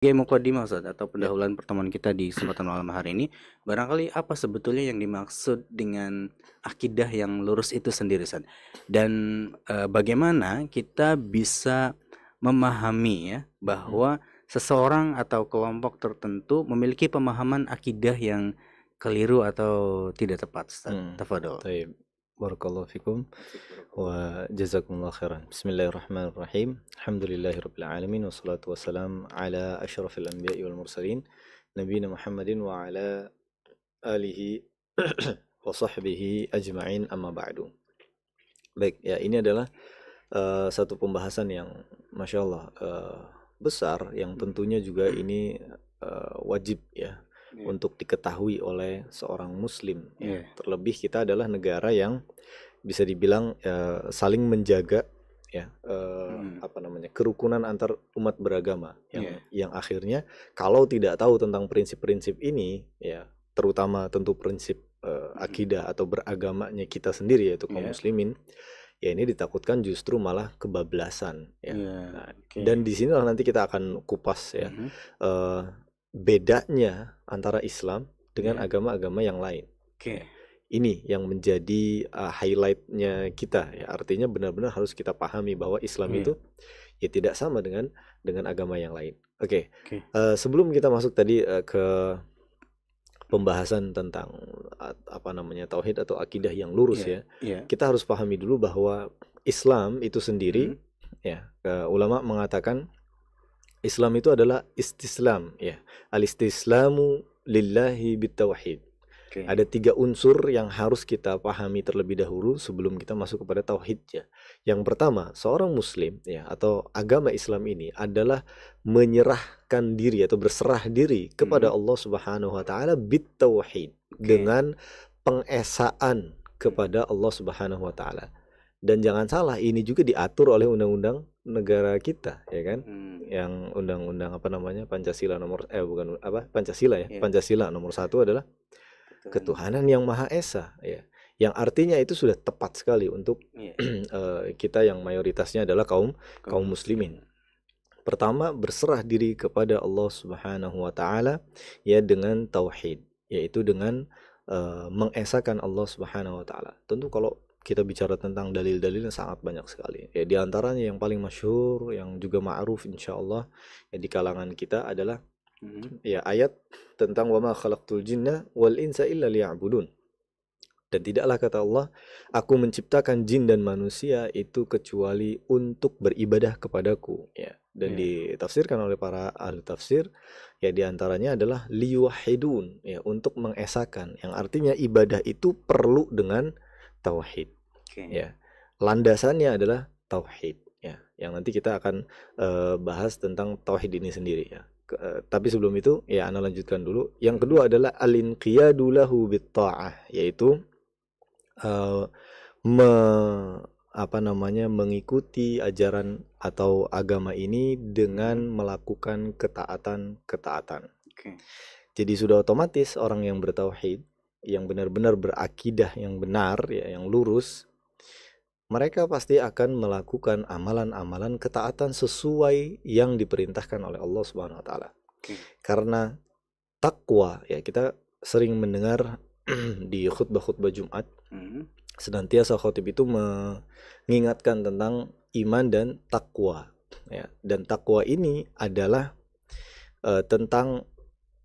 Sebagai mukadimah Ustaz, atau Ya, pendahuluan pertemuan kita di kesempatan malam hari ini, barangkali apa sebetulnya yang dimaksud dengan akidah yang lurus itu sendiri Ustaz? Dan bagaimana kita bisa memahami ya mhm, bahwa seseorang atau kelompok tertentu memiliki pemahaman akidah yang keliru atau tidak tepat Ustaz? mhm. Tafadhol. Taib. Barakallahu fikum Asik, barakallah. wa jazakumullah khairan. Bismillahirrahmanirrahim. Alhamdulillahirabbil alamin wassalatu wassalam ala asyrafil anbiya'i wal mursalin nabiyina Muhammadin wa ala alihi wa sahbihi ajma'in amma ba'du. Baik, ya ini adalah satu pembahasan yang Masya Allah besar yang tentunya juga ini wajib ya Iya, untuk diketahui oleh seorang muslim ya. iya, Terlebih kita adalah negara yang bisa dibilang saling menjaga ya mm, apa namanya kerukunan antar umat beragama iya, yang akhirnya kalau tidak tahu tentang prinsip-prinsip ini ya terutama tentu prinsip mm, akidah atau beragamanya kita sendiri yaitu kaum iya, muslimin ya ini ditakutkan justru malah kebablasan ya. iya, Nah, oke, dan di sinilah nanti kita akan kupas ya mhm, eh, bedanya antara Islam dengan iya, agama-agama yang lain. oke, Ya. Ini yang menjadi highlightnya kita ya. Artinya benar-benar harus kita pahami bahwa Islam iya, itu ya tidak sama dengan agama yang lain. Oke, oke, sebelum kita masuk tadi ke pembahasan tentang apa namanya tauhid atau akidah yang lurus iya, ya, iya. kita harus pahami dulu bahwa Islam itu sendiri Mhm, ya, ulama mengatakan Islam itu adalah istislam ya. Al-istislamu lillahi bitauhid. oke, Ada tiga unsur yang harus kita pahami terlebih dahulu sebelum kita masuk kepada tauhidnya. Yang pertama, seorang muslim ya atau agama Islam ini adalah menyerahkan diri atau berserah diri kepada mhm, Allah Subhanahu wa taala bitauhid oke, dengan pengesaan mhm, kepada Allah Subhanahu wa taala. Dan jangan salah, ini juga diatur oleh undang-undang negara kita, ya kan? mhm, Yang undang-undang apa namanya Pancasila nomor bukan apa Pancasila ya iya, Pancasila nomor satu adalah ketuhanan, ketuhanan yang maha esa ya yang artinya itu sudah tepat sekali untuk iya, kita yang mayoritasnya adalah kaum kaum kaum muslim, muslimin. Pertama, berserah diri kepada Allah Subhanahu wa taala ya dengan tauhid, yaitu dengan mengesahkan Allah Subhanahu wa taala. Tentu kalau kita bicara tentang dalil-dalilnya sangat banyak sekali. Ya di antaranya yang paling masyhur yang juga ma'ruf insyaallah ya di kalangan kita adalah mhm, ya ayat tentang wama khalaqtul jinna wal insa illa liya'budun. Dan tidaklah kata Allah, aku menciptakan jin dan manusia itu kecuali untuk beribadah kepadaku. Ya. Dan iya, ditafsirkan oleh para ahli tafsir, ya diantaranya adalah liyuwahidun, ya untuk mengesahkan. Yang artinya ibadah itu perlu dengan tauhid. oke, Ya. Landasannya adalah tauhid. Ya. Yang nanti kita akan bahas tentang tauhid ini sendiri ya. Tapi sebelum itu ya ana lanjutkan dulu. Yang mhm, kedua adalah al-inqiyadu lahu bit-ta'ah, yaitu eee, me apa namanya, mengikuti ajaran atau agama ini mhm, dengan melakukan ketaatan-ketaatan. oke, Jadi sudah otomatis orang yang bertauhid, yang benar-benar berakidah yang benar ya, yang lurus, mereka pasti akan melakukan amalan-amalan ketaatan sesuai yang diperintahkan oleh Allah Subhanahu wa taala. oke, Karena takwa ya kita sering mendengar di khutbah-khutbah Jumat mhm, senantiasa khotib itu mengingatkan tentang iman dan takwa ya. Dan takwa ini adalah tentang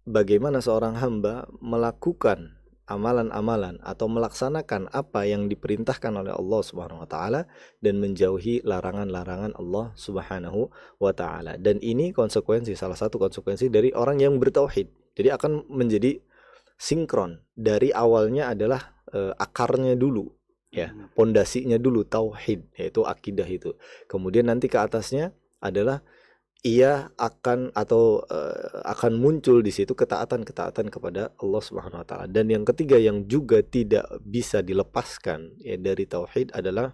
bagaimana seorang hamba melakukan amalan-amalan atau melaksanakan apa yang diperintahkan oleh Allah Subhanahu wa taala dan menjauhi larangan-larangan Allah Subhanahu wa taala. Dan ini konsekuensi salah satu konsekuensi dari orang yang bertauhid. Jadi akan menjadi sinkron. Dari awalnya adalah akarnya dulu ya, mhm, pondasinya dulu tauhid yaitu akidah itu. Kemudian nanti ke atasnya adalah ia akan atau akan muncul di situ ketaatan-ketaatan kepada Allah Subhanahu wa taala. Dan yang ketiga yang juga tidak bisa dilepaskan ya dari tauhid adalah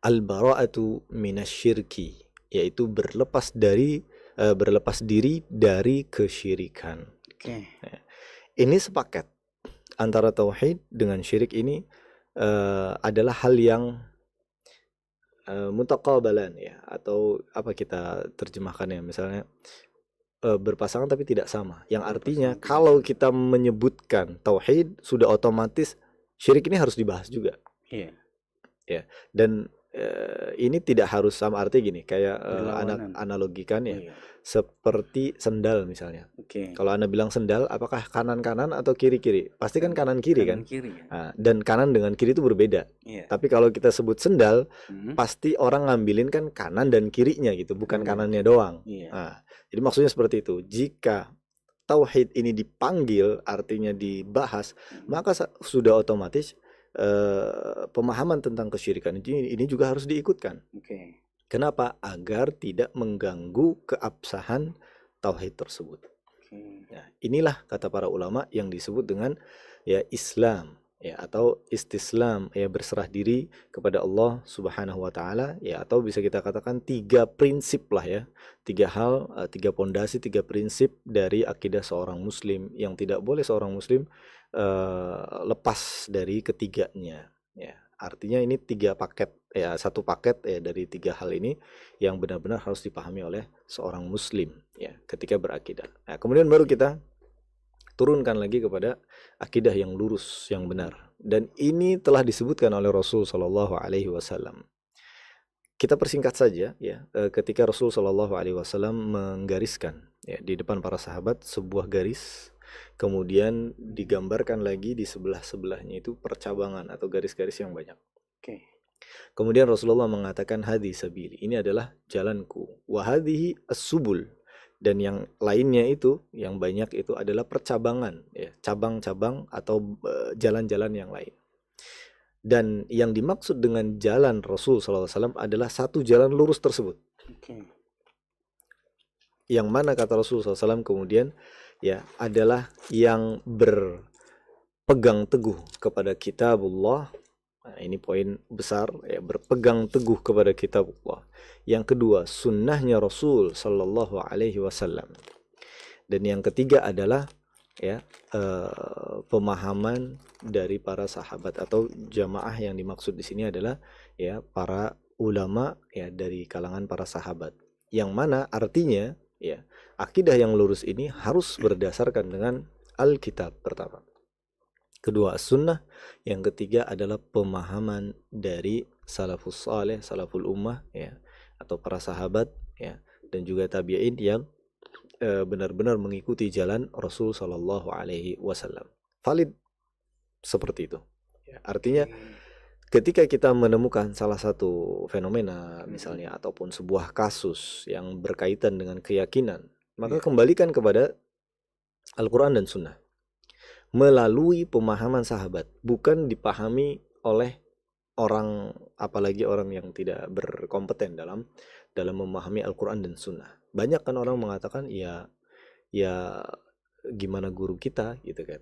al-bara'atu minasyirki, yaitu berlepas diri dari kesyirikan. oke, Ya. Ini sepaket antara tauhid dengan syirik ini adalah hal yang mutaqabalan ya atau apa kita terjemahkan ya misalnya berpasangan tapi tidak sama. Yang artinya Berpasangan tidak kalau sama. kita menyebutkan tauhid sudah otomatis syirik ini harus dibahas juga. Iya, Ya. Dan ini tidak harus sama arti gini, kayak berlawanan. analogikan Oh ya, iya, seperti sendal misalnya. oke. Kalau Anda bilang sendal, apakah kanan-kanan atau kiri-kiri? Pasti kan kanan-kiri kan? Kanan kiri ya. Nah, dan kanan dengan kiri itu berbeda. Iya. Tapi kalau kita sebut sendal, Hmm. pasti orang ngambilin kan kanan dan kirinya gitu, bukan Kanan dan kanannya kiri. doang. Iya. Nah, jadi maksudnya seperti itu. Jika tauhid ini dipanggil, artinya dibahas, maka sudah otomatis pemahaman tentang kesyirikan ini juga harus diikutkan. Oke. Kenapa? Agar tidak mengganggu keabsahan tauhid tersebut. Oke. Nah, inilah kata para ulama yang disebut dengan ya Islam ya, atau istislam, ya berserah diri kepada Allah Subhanahu wa taala, ya, atau bisa kita katakan 3 prinsip lah ya. 3 hal, 3 pondasi, 3 prinsip dari akidah seorang muslim yang tidak boleh seorang muslim lepas dari ketiganya ya. Artinya ini 3 paket ya, 1 paket ya dari 3 hal ini yang benar-benar harus dipahami oleh seorang muslim ya ketika berakidah. Nah, kemudian baru kita turunkan lagi kepada akidah yang lurus, yang benar. Dan ini telah disebutkan oleh Rasul Shallallahu Alaihi Wasallam. Kita persingkat saja ya, ketika Rasul Shallallahu Alaihi Wasallam menggariskan ya di depan para sahabat sebuah garis, kemudian digambarkan lagi di sebelah-sebelahnya itu percabangan atau garis-garis yang banyak. Oke. Kemudian Rasulullah mengatakan hadhi sabili, ini adalah jalanku, wa hadhihi as-subul, dan yang lainnya itu yang banyak itu adalah percabangan ya, cabang-cabang atau jalan-jalan yang lain. Dan yang dimaksud dengan jalan Rasul SAW adalah satu jalan lurus tersebut. Oke. Yang mana kata Rasul SAW kemudian ya adalah yang berpegang teguh kepada kitabullah. Nah, ini poin besar ya, berpegang teguh kepada kitabullah. Yang kedua, sunnahnya Rasul Sallallahu Alaihi Wasallam. Dan yang ketiga adalah ya pemahaman dari para sahabat, atau jamaah yang dimaksud di sini adalah ya para ulama ya dari kalangan para sahabat. Yang mana artinya ya akidah yang lurus ini harus berdasarkan dengan Alkitab pertama. Kedua sunnah, yang ketiga adalah pemahaman dari salafus saleh, salaful ummah ya, atau para sahabat ya, dan juga tabi'in yang benar-benar mengikuti jalan Rasul Shallallahu Alaihi Wasallam. Valid seperti itu. Ya, artinya ketika kita menemukan salah satu fenomena misalnya ataupun sebuah kasus yang berkaitan dengan keyakinan, maka kembalikan kepada Al-Quran dan Sunnah melalui pemahaman sahabat, bukan dipahami oleh orang, apalagi orang yang tidak berkompeten dalam memahami Al-Quran dan Sunnah. Banyak kan orang mengatakan ya gimana guru kita gitu kan.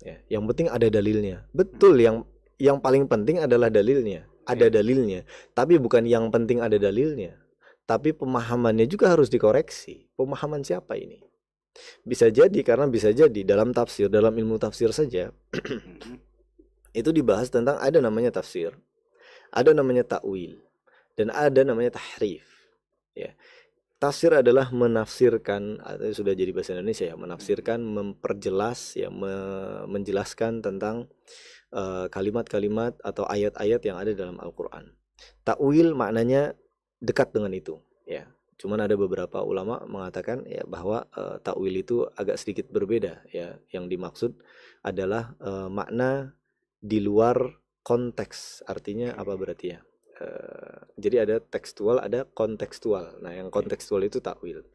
Ya, yang penting ada dalilnya. Betul, yang paling penting adalah dalilnya. Ada dalilnya, tapi bukan yang penting ada dalilnya, tapi pemahamannya juga harus dikoreksi. Pemahaman siapa ini? Bisa jadi, karena bisa jadi dalam tafsir, dalam ilmu tafsir saja itu dibahas tentang ada namanya tafsir, ada namanya ta'wil, dan ada namanya tahrif ya. Tafsir adalah menafsirkan, atau sudah jadi bahasa Indonesia ya, menafsirkan, memperjelas ya, menjelaskan tentang kalimat-kalimat atau ayat-ayat yang ada dalam Al-Quran. Ta'wil maknanya dekat dengan itu ya. Cuman ada beberapa ulama mengatakan ya bahwa ta'wil itu agak sedikit berbeda ya. Yang dimaksud adalah makna di luar konteks. Artinya apa berarti ya? Jadi ada tekstual, ada kontekstual. Nah, yang kontekstual itu ta'wil.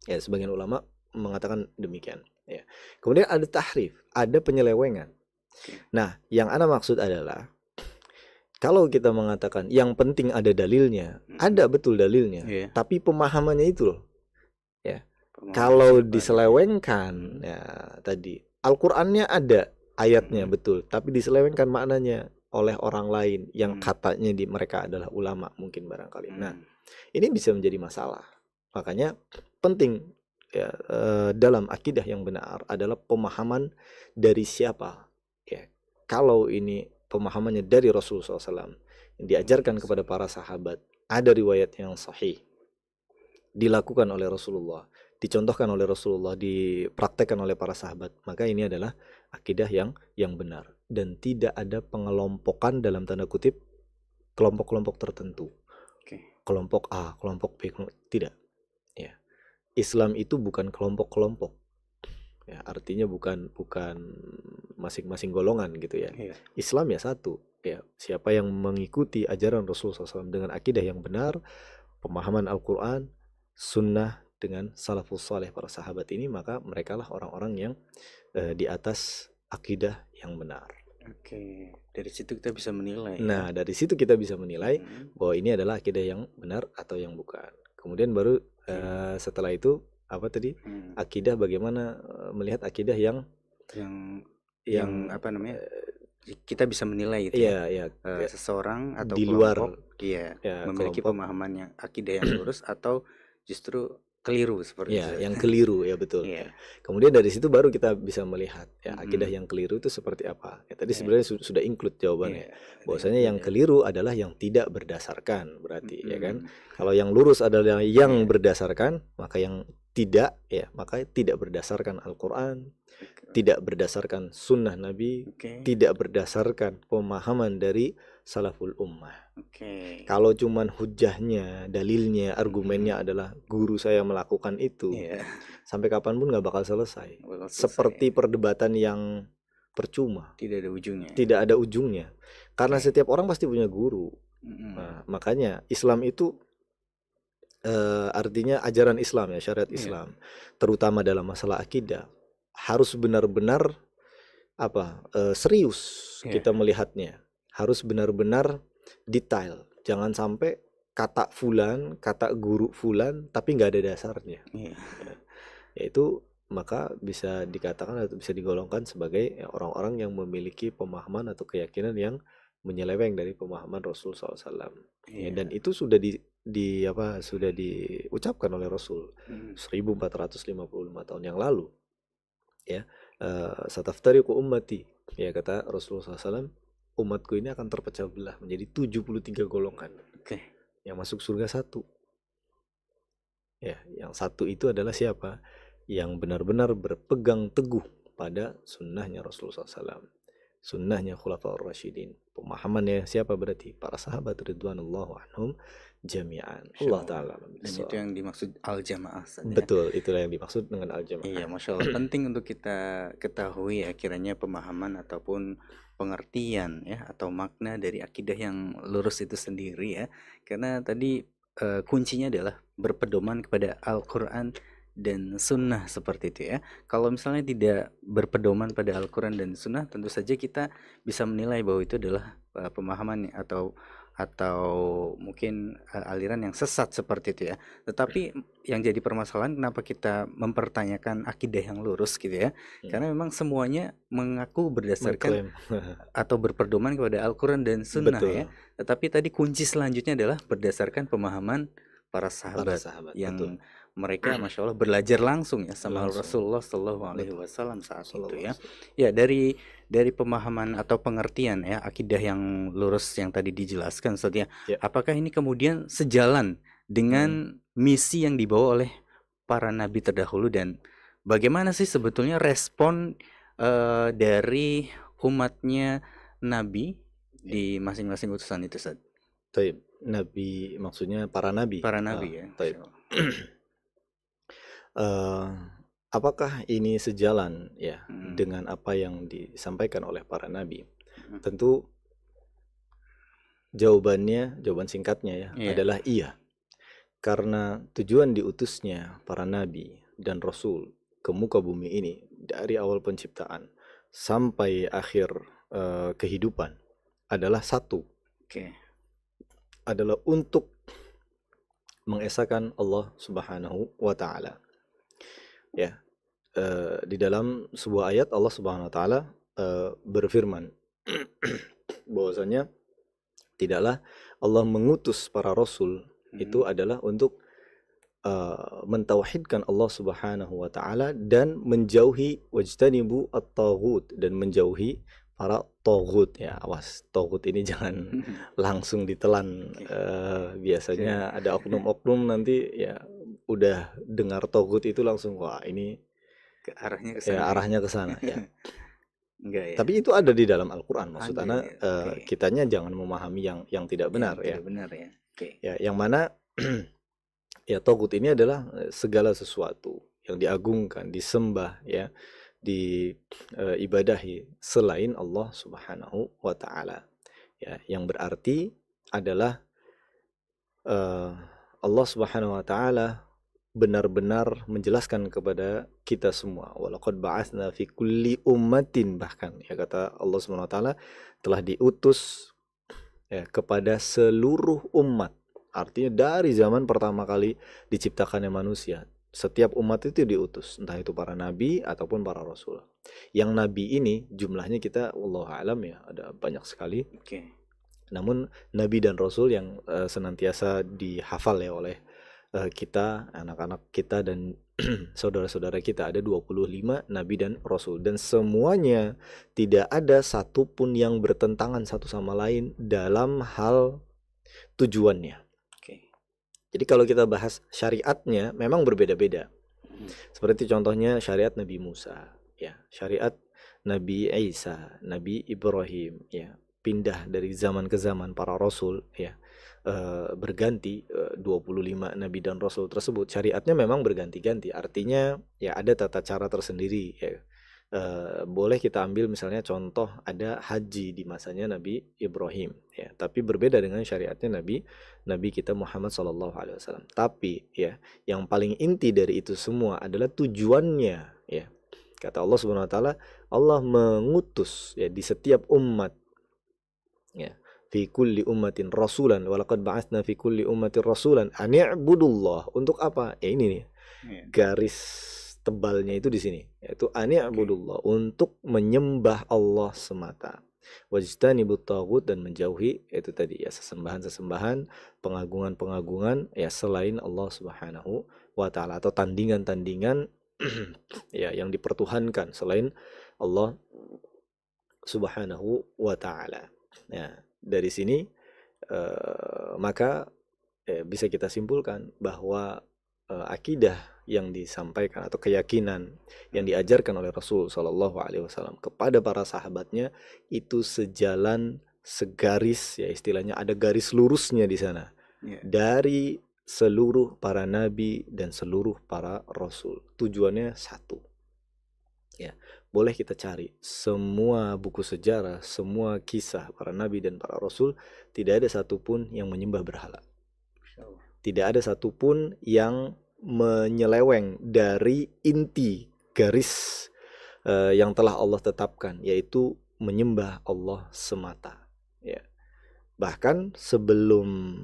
Ya, sebagian ulama mengatakan demikian ya. Kemudian ada tahrif, ada penyelewengan. Nah, yang ana maksud adalah kalau kita mengatakan yang penting ada dalilnya, ada betul dalilnya, tapi pemahamannya itu loh. Ya. Kalau diselewengkan ya tadi, Al-Qur'annya ada ayatnya betul, tapi diselewengkan maknanya oleh orang lain yang katanya mereka adalah ulama mungkin barangkali. Nah, ini bisa menjadi masalah. Makanya penting ya dalam akidah yang benar adalah pemahaman dari siapa. Ya. Kalau ini pemahamannya dari Rasulullah SAW yang diajarkan kepada para sahabat, ada riwayat yang sahih dilakukan oleh Rasulullah, dicontohkan oleh Rasulullah, dipraktekkan oleh para sahabat, maka ini adalah akidah yang benar dan tidak ada pengelompokan dalam tanda kutip kelompok-kelompok tertentu. Oke. Kelompok A, kelompok B, tidak. Ya. Islam itu bukan kelompok-kelompok. Ya, artinya bukan masing-masing golongan gitu ya. Iya. Islam ya satu. Ya, siapa yang mengikuti ajaran Rasulullah SAW dengan akidah yang benar, pemahaman Al-Quran, sunnah dengan salafus saleh para sahabat ini, maka merekalah orang-orang yang di atas akidah yang benar. Oke, dari situ kita bisa menilai. Nah, dari situ kita bisa menilai bahwa ini adalah akidah yang benar atau yang bukan. Kemudian baru setelah itu apa tadi? Akidah, bagaimana melihat akidah yang apa namanya? Kita bisa menilai itu iya, seseorang atau di luar kelompok memiliki pemahaman yang akidah yang lurus atau justru keliru seperti itu. Yang keliru ya, betul. Iya. Kemudian dari situ baru kita bisa melihat ya akidah yang keliru itu seperti apa. Ya, tadi sebenarnya sudah include jawabannya. Bahwasanya yang keliru adalah yang tidak berdasarkan, berarti ya kan. Kalau yang lurus adalah yang berdasarkan, maka yang tidak maka tidak berdasarkan Al-Quran, tidak berdasarkan sunnah Nabi, tidak berdasarkan pemahaman dari salaful ummah. Kalau cuman hujahnya, dalilnya, argumennya adalah guru saya melakukan itu, sampai kapanpun nggak bakal selesai. Seperti perdebatan yang percuma, tidak ada ujungnya. Tidak ada ujungnya, karena setiap orang pasti punya guru. Nah, makanya Islam itu artinya ajaran Islam ya, syariat Islam, terutama dalam masalah akidah, harus benar-benar serius kita melihatnya, harus benar-benar detail. Jangan sampai kata fulan, kata guru fulan, tapi nggak ada dasarnya. Yaitu maka bisa dikatakan atau bisa digolongkan sebagai orang-orang yang memiliki pemahaman atau keyakinan yang menyeleweng dari pemahaman Rasul SAW. Dan itu sudah sudah diucapkan oleh Rasul 1455 tahun yang lalu. Ya, sataftariqu ummati, ya kata Rasulullah SAW, umatku ini akan terpecah belah menjadi 73 golongan. Yang masuk surga satu. Ya, yang satu itu adalah siapa? Yang benar-benar berpegang teguh pada sunnahnya Rasulullah SAW, sunnahnya Khulafaur Rasyidin. Pemahamannya siapa berarti? Para sahabat ridwanullahu anhum jami'an. Allah Ta'ala. Dan itu yang dimaksud al-jamaah. Betul, itulah yang dimaksud dengan al-jamaah. Iya, Masya Allah. Penting untuk kita ketahui ya, kiranya pemahaman ataupun pengertian ya atau makna dari akidah yang lurus itu sendiri ya. Karena tadi kuncinya adalah berpedoman kepada Al-Quran dan Sunnah seperti itu ya. Kalau misalnya tidak berpedoman pada Al-Quran dan Sunnah, tentu saja kita bisa menilai bahwa itu adalah pemahaman atau mungkin aliran yang sesat seperti itu ya. Tetapi yang jadi permasalahan kenapa kita mempertanyakan akidah yang lurus gitu ya, karena memang semuanya mengaku berdasarkan atau berpedoman kepada Al-Quran dan Sunnah. Betul. Ya. Tetapi tadi kunci selanjutnya adalah berdasarkan pemahaman para sahabat yang betul. Mereka Masya Allah belajar langsung ya sama Rasulullah SAW saat itu ya. Ya, dari pemahaman atau pengertian ya akidah yang lurus yang tadi dijelaskan Ustaz ya. Apakah ini kemudian sejalan dengan misi yang dibawa oleh para nabi terdahulu, dan bagaimana sih sebetulnya respon dari umatnya nabi di masing-masing utusan itu Ustaz? Nabi maksudnya para nabi. Para nabi ya. Apakah ini sejalan ya dengan apa yang disampaikan oleh para nabi? Tentu jawaban singkatnya ya adalah iya. Karena tujuan diutusnya para nabi dan rasul ke muka bumi ini dari awal penciptaan sampai akhir kehidupan adalah satu. Adalah untuk mengesahkan Allah Subhanahu wa Ta'ala. Ya, di dalam sebuah ayat Allah Subhanahu wa Ta'ala berfirman bahwasanya tidaklah Allah mengutus para rasul itu adalah untuk mentauhidkan Allah Subhanahu wa Ta'ala dan menjauhi wajtanibu at-taghut, dan menjauhi para taghut ya. Awas, taghut ini jangan langsung ditelan. Biasanya ada oknum-oknum nanti ya udah dengar togut itu langsung wah ini Arahnya ke ya sana ya. arahnya ke sana ya. Enggak ya. Tapi itu ada di dalam Al-Qur'an. Maksud Ada ana ya. Oke. kitanya jangan memahami yang tidak benar Yang ya. tidak benar ya. Oke. Ya, yang mana ya togut ini adalah segala sesuatu yang diagungkan, disembah ya, diibadahi selain Allah Subhanahu wa taala. Ya, yang berarti adalah eh, Allah Subhanahu wa taala benar-benar menjelaskan kepada kita semua. Walaqad ba'atsna fi kulli ummatin, bahkan ya kata Allah Subhanahu wa taala telah diutus ya kepada seluruh umat. Artinya dari zaman pertama kali diciptakannya manusia, setiap umat itu diutus, entah itu para nabi ataupun para rasul. Yang nabi ini jumlahnya kita wallahu alam ya, ada banyak sekali. Oke. Namun nabi dan rasul yang senantiasa dihafal ya oleh kita, anak-anak kita dan saudara-saudara kita, ada 25 nabi dan rasul, dan semuanya tidak ada satupun yang bertentangan satu sama lain dalam hal tujuannya. Oke. Jadi kalau kita bahas syariatnya memang berbeda-beda. Seperti contohnya syariat Nabi Musa, ya, syariat Nabi Isa, Nabi Ibrahim, ya, pindah dari zaman ke zaman para rasul, ya, berganti 25 nabi dan rasul tersebut. Syariatnya memang berganti-ganti. Artinya ya ada tata cara tersendiri, ya. Boleh kita ambil misalnya contoh ada haji di masanya Nabi Ibrahim, ya, tapi berbeda dengan syariatnya Nabi kita Muhammad SAW. Tapi ya yang paling inti dari itu semua adalah tujuannya, ya. Kata Allah Subhanahu wa taala, Allah mengutus ya di setiap umat, ya, fi kulli ummatin rasulan walaqad ba'atsna fi kulli ummatin rasulan an i'budullah. Untuk apa? Ya ini nih. Garis tebalnya itu di sini, yaitu an i'budullah, untuk menyembah Allah semata. Wajtanibut taghut, dan menjauhi itu tadi ya sesembahan-sesembahan, pengagungan-pengagungan ya selain Allah Subhanahu wa taala, atau tandingan-tandingan ya yang dipertuhankan selain Allah Subhanahu wa taala. Nah, dari sini maka bisa kita simpulkan bahwa akidah yang disampaikan atau keyakinan yang diajarkan oleh Rasul Shallallahu Alaihi Wasallam kepada para sahabatnya itu sejalan, segaris, ya istilahnya ada garis lurusnya di sana, dari seluruh para nabi dan seluruh para rasul. Tujuannya satu. Ya, boleh kita cari semua buku sejarah, semua kisah para nabi dan para rasul, tidak ada satupun yang menyembah berhala. Tidak ada satupun yang menyeleweng dari inti garis yang telah Allah tetapkan, yaitu menyembah Allah semata. Ya. Bahkan sebelum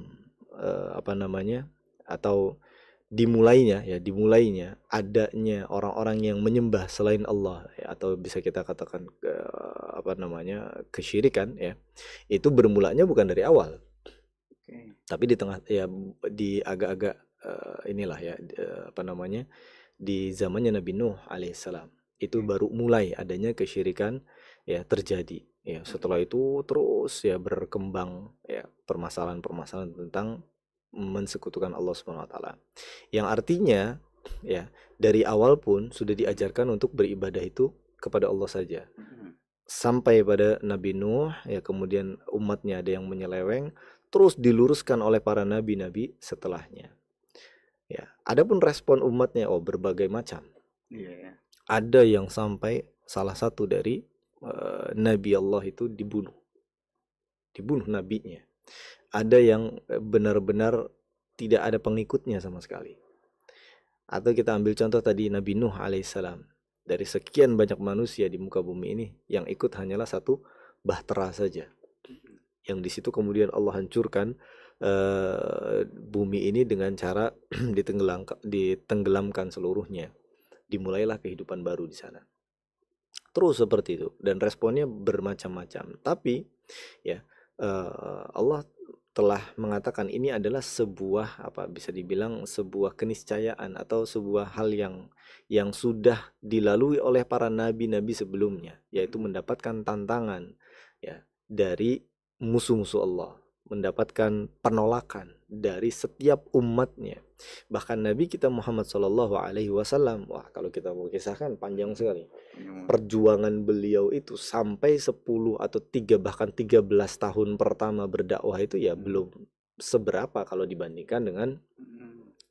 atau dimulainya adanya orang-orang yang menyembah selain Allah, ya, atau bisa kita katakan kesyirikan, ya, itu bermulanya bukan dari awal. Tapi di tengah ya di agak-agak inilah ya di zamannya Nabi Nuh alaihissalam itu baru mulai adanya kesyirikan ya terjadi, ya. Setelah itu terus ya berkembang ya permasalahan-permasalahan tentang mensekutukan Allah Subhanahu wa taala, yang artinya ya dari awal pun sudah diajarkan untuk beribadah itu kepada Allah saja, sampai pada Nabi Nuh, ya, kemudian umatnya ada yang menyeleweng, terus diluruskan oleh para nabi-nabi setelahnya. Ya, adapun respon umatnya berbagai macam. Ada yang sampai salah satu dari nabi Allah itu dibunuh nabinya. Ada yang benar-benar tidak ada pengikutnya sama sekali. Atau kita ambil contoh tadi Nabi Nuh alaihissalam. Dari sekian banyak manusia di muka bumi ini, yang ikut hanyalah satu bahtera saja. Yang di situ kemudian Allah hancurkan bumi ini dengan cara ditenggelamkan seluruhnya. Dimulailah kehidupan baru di sana. Terus seperti itu, dan responnya bermacam-macam. Tapi ya Allah telah mengatakan ini adalah sebuah bisa dibilang sebuah keniscayaan atau sebuah hal yang sudah dilalui oleh para nabi-nabi sebelumnya, yaitu mendapatkan tantangan ya dari musuh-musuh Allah. mendapatkan penolakan dari setiap umatnya. Bahkan Nabi kita Muhammad Shallallahu Alaihi Wasallam, wah kalau kita mau kisahkan panjang sekali. Perjuangan beliau itu sampai 10 atau 3 bahkan 13 tahun pertama berdakwah itu ya belum seberapa kalau dibandingkan dengan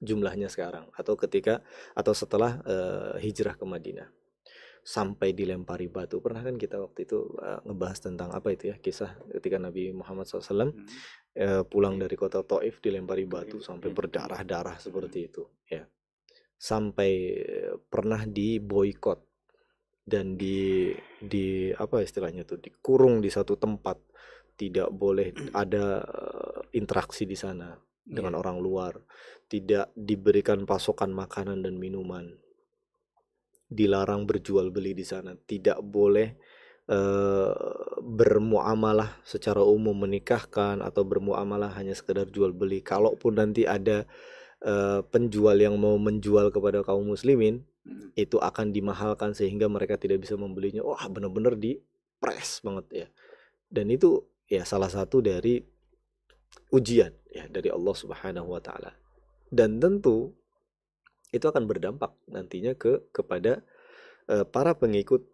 jumlahnya sekarang atau setelah hijrah ke Madinah. Sampai dilempari batu. Pernah kan kita waktu itu ngebahas tentang apa itu ya, kisah ketika Nabi Muhammad SAW pulang dari kota Taif dilempari batu sampai berdarah-darah seperti itu ya. Sampai pernah diboikot dan di apa istilahnya tuh, dikurung di satu tempat, tidak boleh ada interaksi di sana dengan orang luar, tidak diberikan pasokan makanan dan minuman, dilarang berjual beli di sana, tidak boleh bermuamalah secara umum, menikahkan atau bermuamalah hanya sekedar jual beli. Kalaupun nanti ada penjual yang mau menjual kepada kaum muslimin, itu akan dimahalkan sehingga mereka tidak bisa membelinya. Wah, benar-benar dipres banget ya. Dan itu ya salah satu dari ujian ya dari Allah Subhanahu wa taala. Dan tentu itu akan berdampak nantinya kepada para pengikut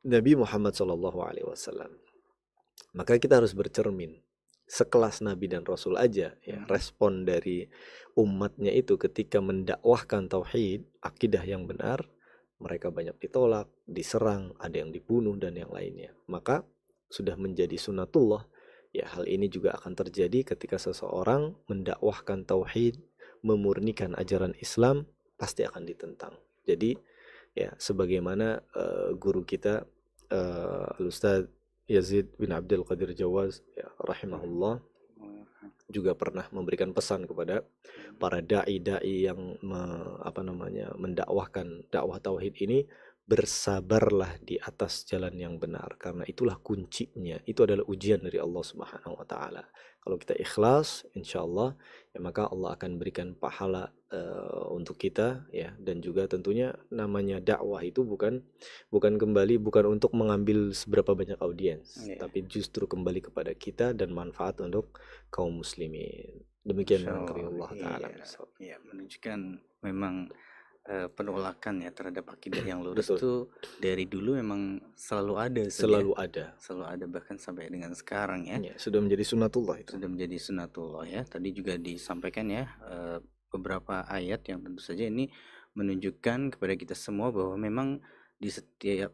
Nabi Muhammad Shallallahu Alaihi Wasallam. Maka kita harus bercermin. Sekelas Nabi dan Rasul aja ya, respon dari umatnya itu ketika mendakwahkan tauhid, akidah yang benar, mereka banyak ditolak, diserang, ada yang dibunuh dan yang lainnya. Maka sudah menjadi sunatullah ya, hal ini juga akan terjadi ketika seseorang mendakwahkan tauhid, memurnikan ajaran Islam, pasti akan ditentang. Jadi ya sebagaimana guru kita Al-Ustadz Yazid bin Abdul Qadir Jawaz ya, rahimahullah, juga pernah memberikan pesan kepada para dai-dai yang mendakwahkan dakwah tauhid ini, bersabarlah di atas jalan yang benar karena itulah kuncinya. Itu adalah ujian dari Allah Subhanahu wa taala. Kalau kita ikhlas, insyaallah ya maka Allah akan berikan pahala untuk kita ya. Dan juga tentunya namanya dakwah itu bukan untuk mengambil seberapa banyak audiens, tapi justru kembali kepada kita dan manfaat untuk kaum muslimin. Demikian barangkali Allah taala. Iya, menunjukkan memang penolakan ya terhadap akidah yang lurus itu dari dulu memang selalu ada bahkan sampai dengan sekarang ya. Sudah menjadi sunatullah itu. Sudah menjadi sunatullah ya. Tadi juga disampaikan ya beberapa ayat yang tentu saja ini menunjukkan kepada kita semua bahwa memang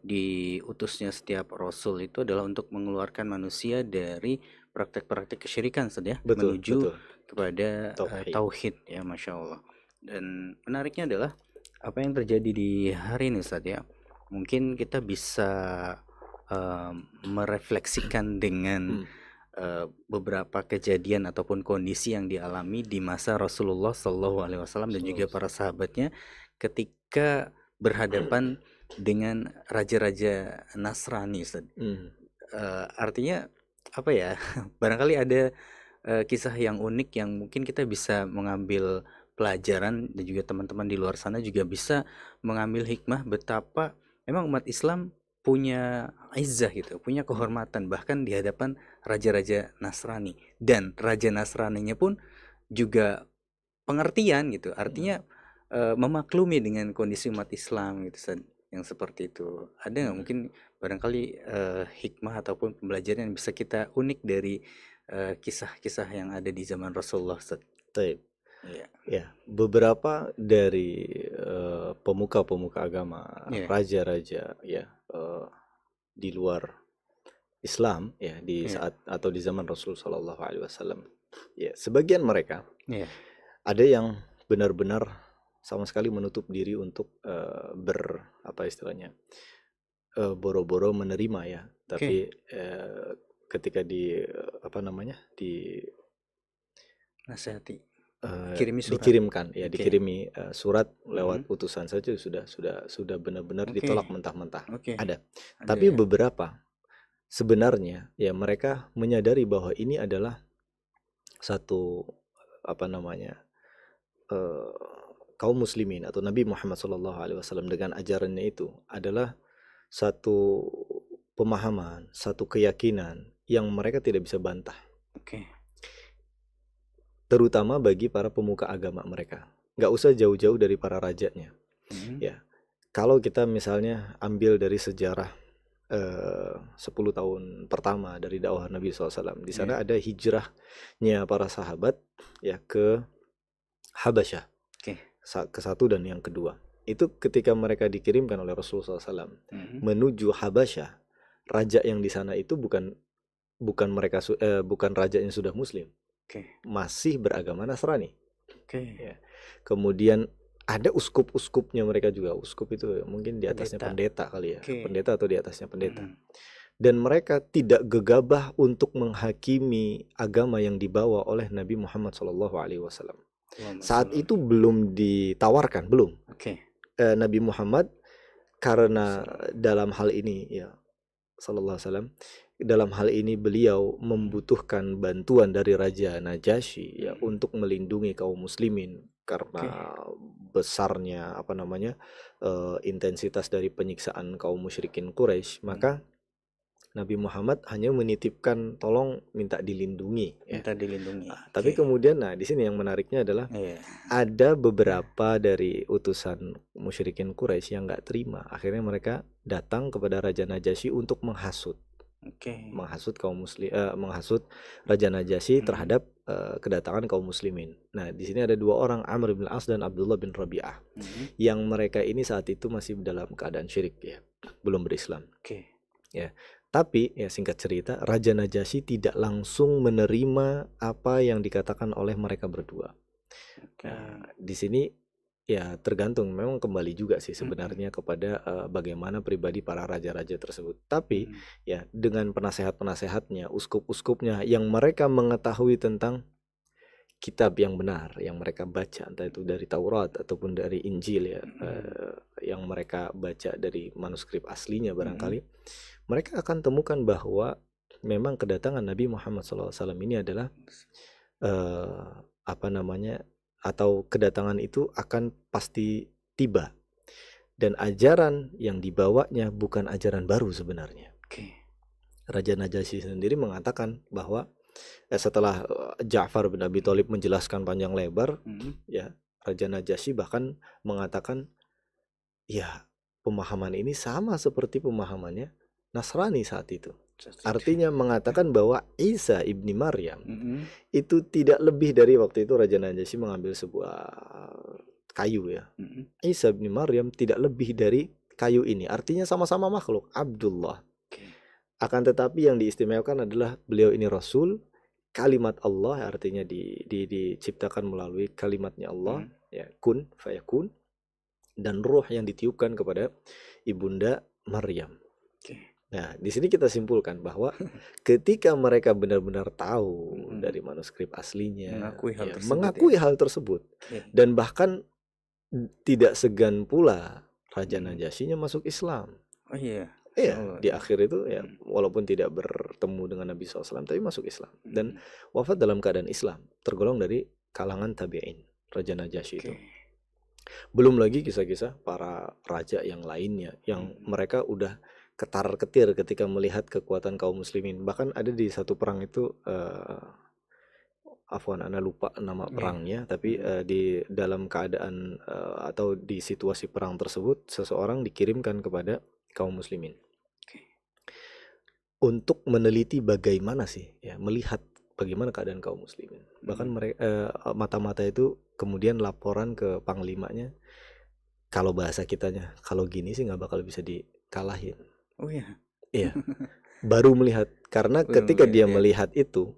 diutusnya setiap rasul itu adalah untuk mengeluarkan manusia dari praktek-praktek kesyirikan menuju kepada tauhid ya, Masya Allah. Dan menariknya adalah apa yang terjadi di hari ini Ustaz ya, mungkin kita bisa merefleksikan dengan beberapa kejadian ataupun kondisi yang dialami di masa Rasulullah SAW dan juga para sahabatnya ketika berhadapan dengan raja-raja Nasrani. Artinya apa ya, barangkali ada kisah yang unik yang mungkin kita bisa mengambil pelajaran dan juga teman-teman di luar sana juga bisa mengambil hikmah betapa memang umat Islam punya izzah gitu, punya kehormatan bahkan di hadapan raja-raja Nasrani, dan raja Nasraninya pun juga pengertian gitu, artinya memaklumi dengan kondisi umat Islam gitu yang seperti itu. Ada nggak mungkin barangkali hikmah ataupun pembelajaran yang bisa kita unik dari kisah-kisah yang ada di zaman Rasulullah? Ya, beberapa dari pemuka-pemuka agama, raja-raja ya di luar Islam ya di saat atau di zaman Rasul Shallallahu Alaihi Wasallam ya, sebagian mereka ada yang benar-benar sama sekali menutup diri untuk boro-boro menerima ya, tapi ketika nasihati, dikirimi surat lewat utusan saja sudah benar-benar ditolak mentah-mentah. Ada. Tapi beberapa sebenarnya ya mereka menyadari bahwa ini adalah satu kaum muslimin atau Nabi Muhammad SAW dengan ajarannya itu adalah satu pemahaman, satu keyakinan yang mereka tidak bisa bantah. terutama bagi para pemuka agama mereka. Nggak usah jauh-jauh dari para rajanya. Ya, kalau kita misalnya ambil dari sejarah 10 tahun pertama dari dakwah Nabi SAW, di sana ada hijrahnya para sahabat ya ke Habasyah, ke satu dan yang kedua. Itu ketika mereka dikirimkan oleh Rasulullah SAW menuju Habasyah, raja yang di sana itu bukan raja yang sudah Muslim, masih beragama Nasrani. Ya. Kemudian ada uskup-uskupnya mereka juga. Uskup itu mungkin di atasnya pendeta kali ya, pendeta atau di atasnya pendeta. Dan mereka tidak gegabah untuk menghakimi agama yang dibawa oleh Nabi Muhammad SAW. Saat itu belum ditawarkan, belum. Nabi Muhammad karena dalam hal ini ya Sallallahu Alaihi Wasallam, dalam hal ini beliau membutuhkan bantuan dari Raja Najasyi ya untuk melindungi kaum muslimin karena besarnya intensitas dari penyiksaan kaum musyrikin Quraisy. Maka Nabi Muhammad hanya menitipkan tolong minta dilindungi ya. Tapi kemudian di sini yang menariknya adalah ada beberapa dari utusan musyrikin Quraisy yang nggak terima. Akhirnya mereka datang kepada Raja Najasyi untuk menghasut menghasut Raja Najasyi terhadap kedatangan kaum muslimin. Nah, di sini ada dua orang, Amr bin As dan Abdullah bin Rabi'ah, yang mereka ini saat itu masih dalam keadaan syirik ya, belum berislam. Ya. Tapi ya singkat cerita, Raja Najasyi tidak langsung menerima apa yang dikatakan oleh mereka berdua. Nah, di sini ya tergantung, memang kembali juga sih sebenarnya kepada bagaimana pribadi para raja-raja tersebut. Tapi ya dengan penasehat-penasehatnya, uskup-uskupnya yang mereka mengetahui tentang kitab yang benar yang mereka baca, entah itu dari Taurat ataupun dari Injil ya, yang mereka baca dari manuskrip aslinya barangkali, mereka akan temukan bahwa memang kedatangan Nabi Muhammad SAW ini adalah atau kedatangan itu akan pasti tiba, dan ajaran yang dibawanya bukan ajaran baru sebenarnya. Raja Najasyi sendiri mengatakan bahwa setelah Ja'far bin Abi Thalib menjelaskan panjang lebar, ya Raja Najasyi bahkan mengatakan ya pemahaman ini sama seperti pemahamannya Nasrani saat itu. Artinya mengatakan bahwa Isa ibni Maryam itu tidak lebih dari, waktu itu Raja Najasyi mengambil sebuah kayu ya. Isa ibni Maryam tidak lebih dari kayu ini. Artinya sama-sama makhluk, Abdullah. Akan tetapi yang diistimewakan adalah beliau ini Rasul, kalimat Allah, artinya diciptakan melalui kalimatnya Allah, ya kun fayakun, dan ruh yang ditiupkan kepada ibunda Maryam. Nah, di sini kita simpulkan bahwa ketika mereka benar-benar tahu dari manuskrip aslinya, mengakui hal tersebut, dan bahkan tidak segan pula Raja Najasyinya masuk Islam. Di akhir itu ya, walaupun tidak bertemu dengan Nabi SAW, tapi masuk Islam dan wafat dalam keadaan Islam, tergolong dari kalangan tabi'in, Raja Najasyi itu. Belum lagi kisah-kisah para raja yang lainnya yang mereka udah ketar-ketir ketika melihat kekuatan kaum muslimin. Bahkan ada di satu perang itu, ana lupa nama perangnya, tapi di dalam keadaan atau di situasi perang tersebut, seseorang dikirimkan kepada kaum muslimin untuk meneliti bagaimana sih ya, melihat bagaimana keadaan kaum muslimin. Bahkan mereka mata-mata itu kemudian laporan ke panglimanya, kalau bahasa kitanya, kalau gini sih nggak bakal bisa dikalahin. Iya. Baru melihat, karena ketika dia melihat itu,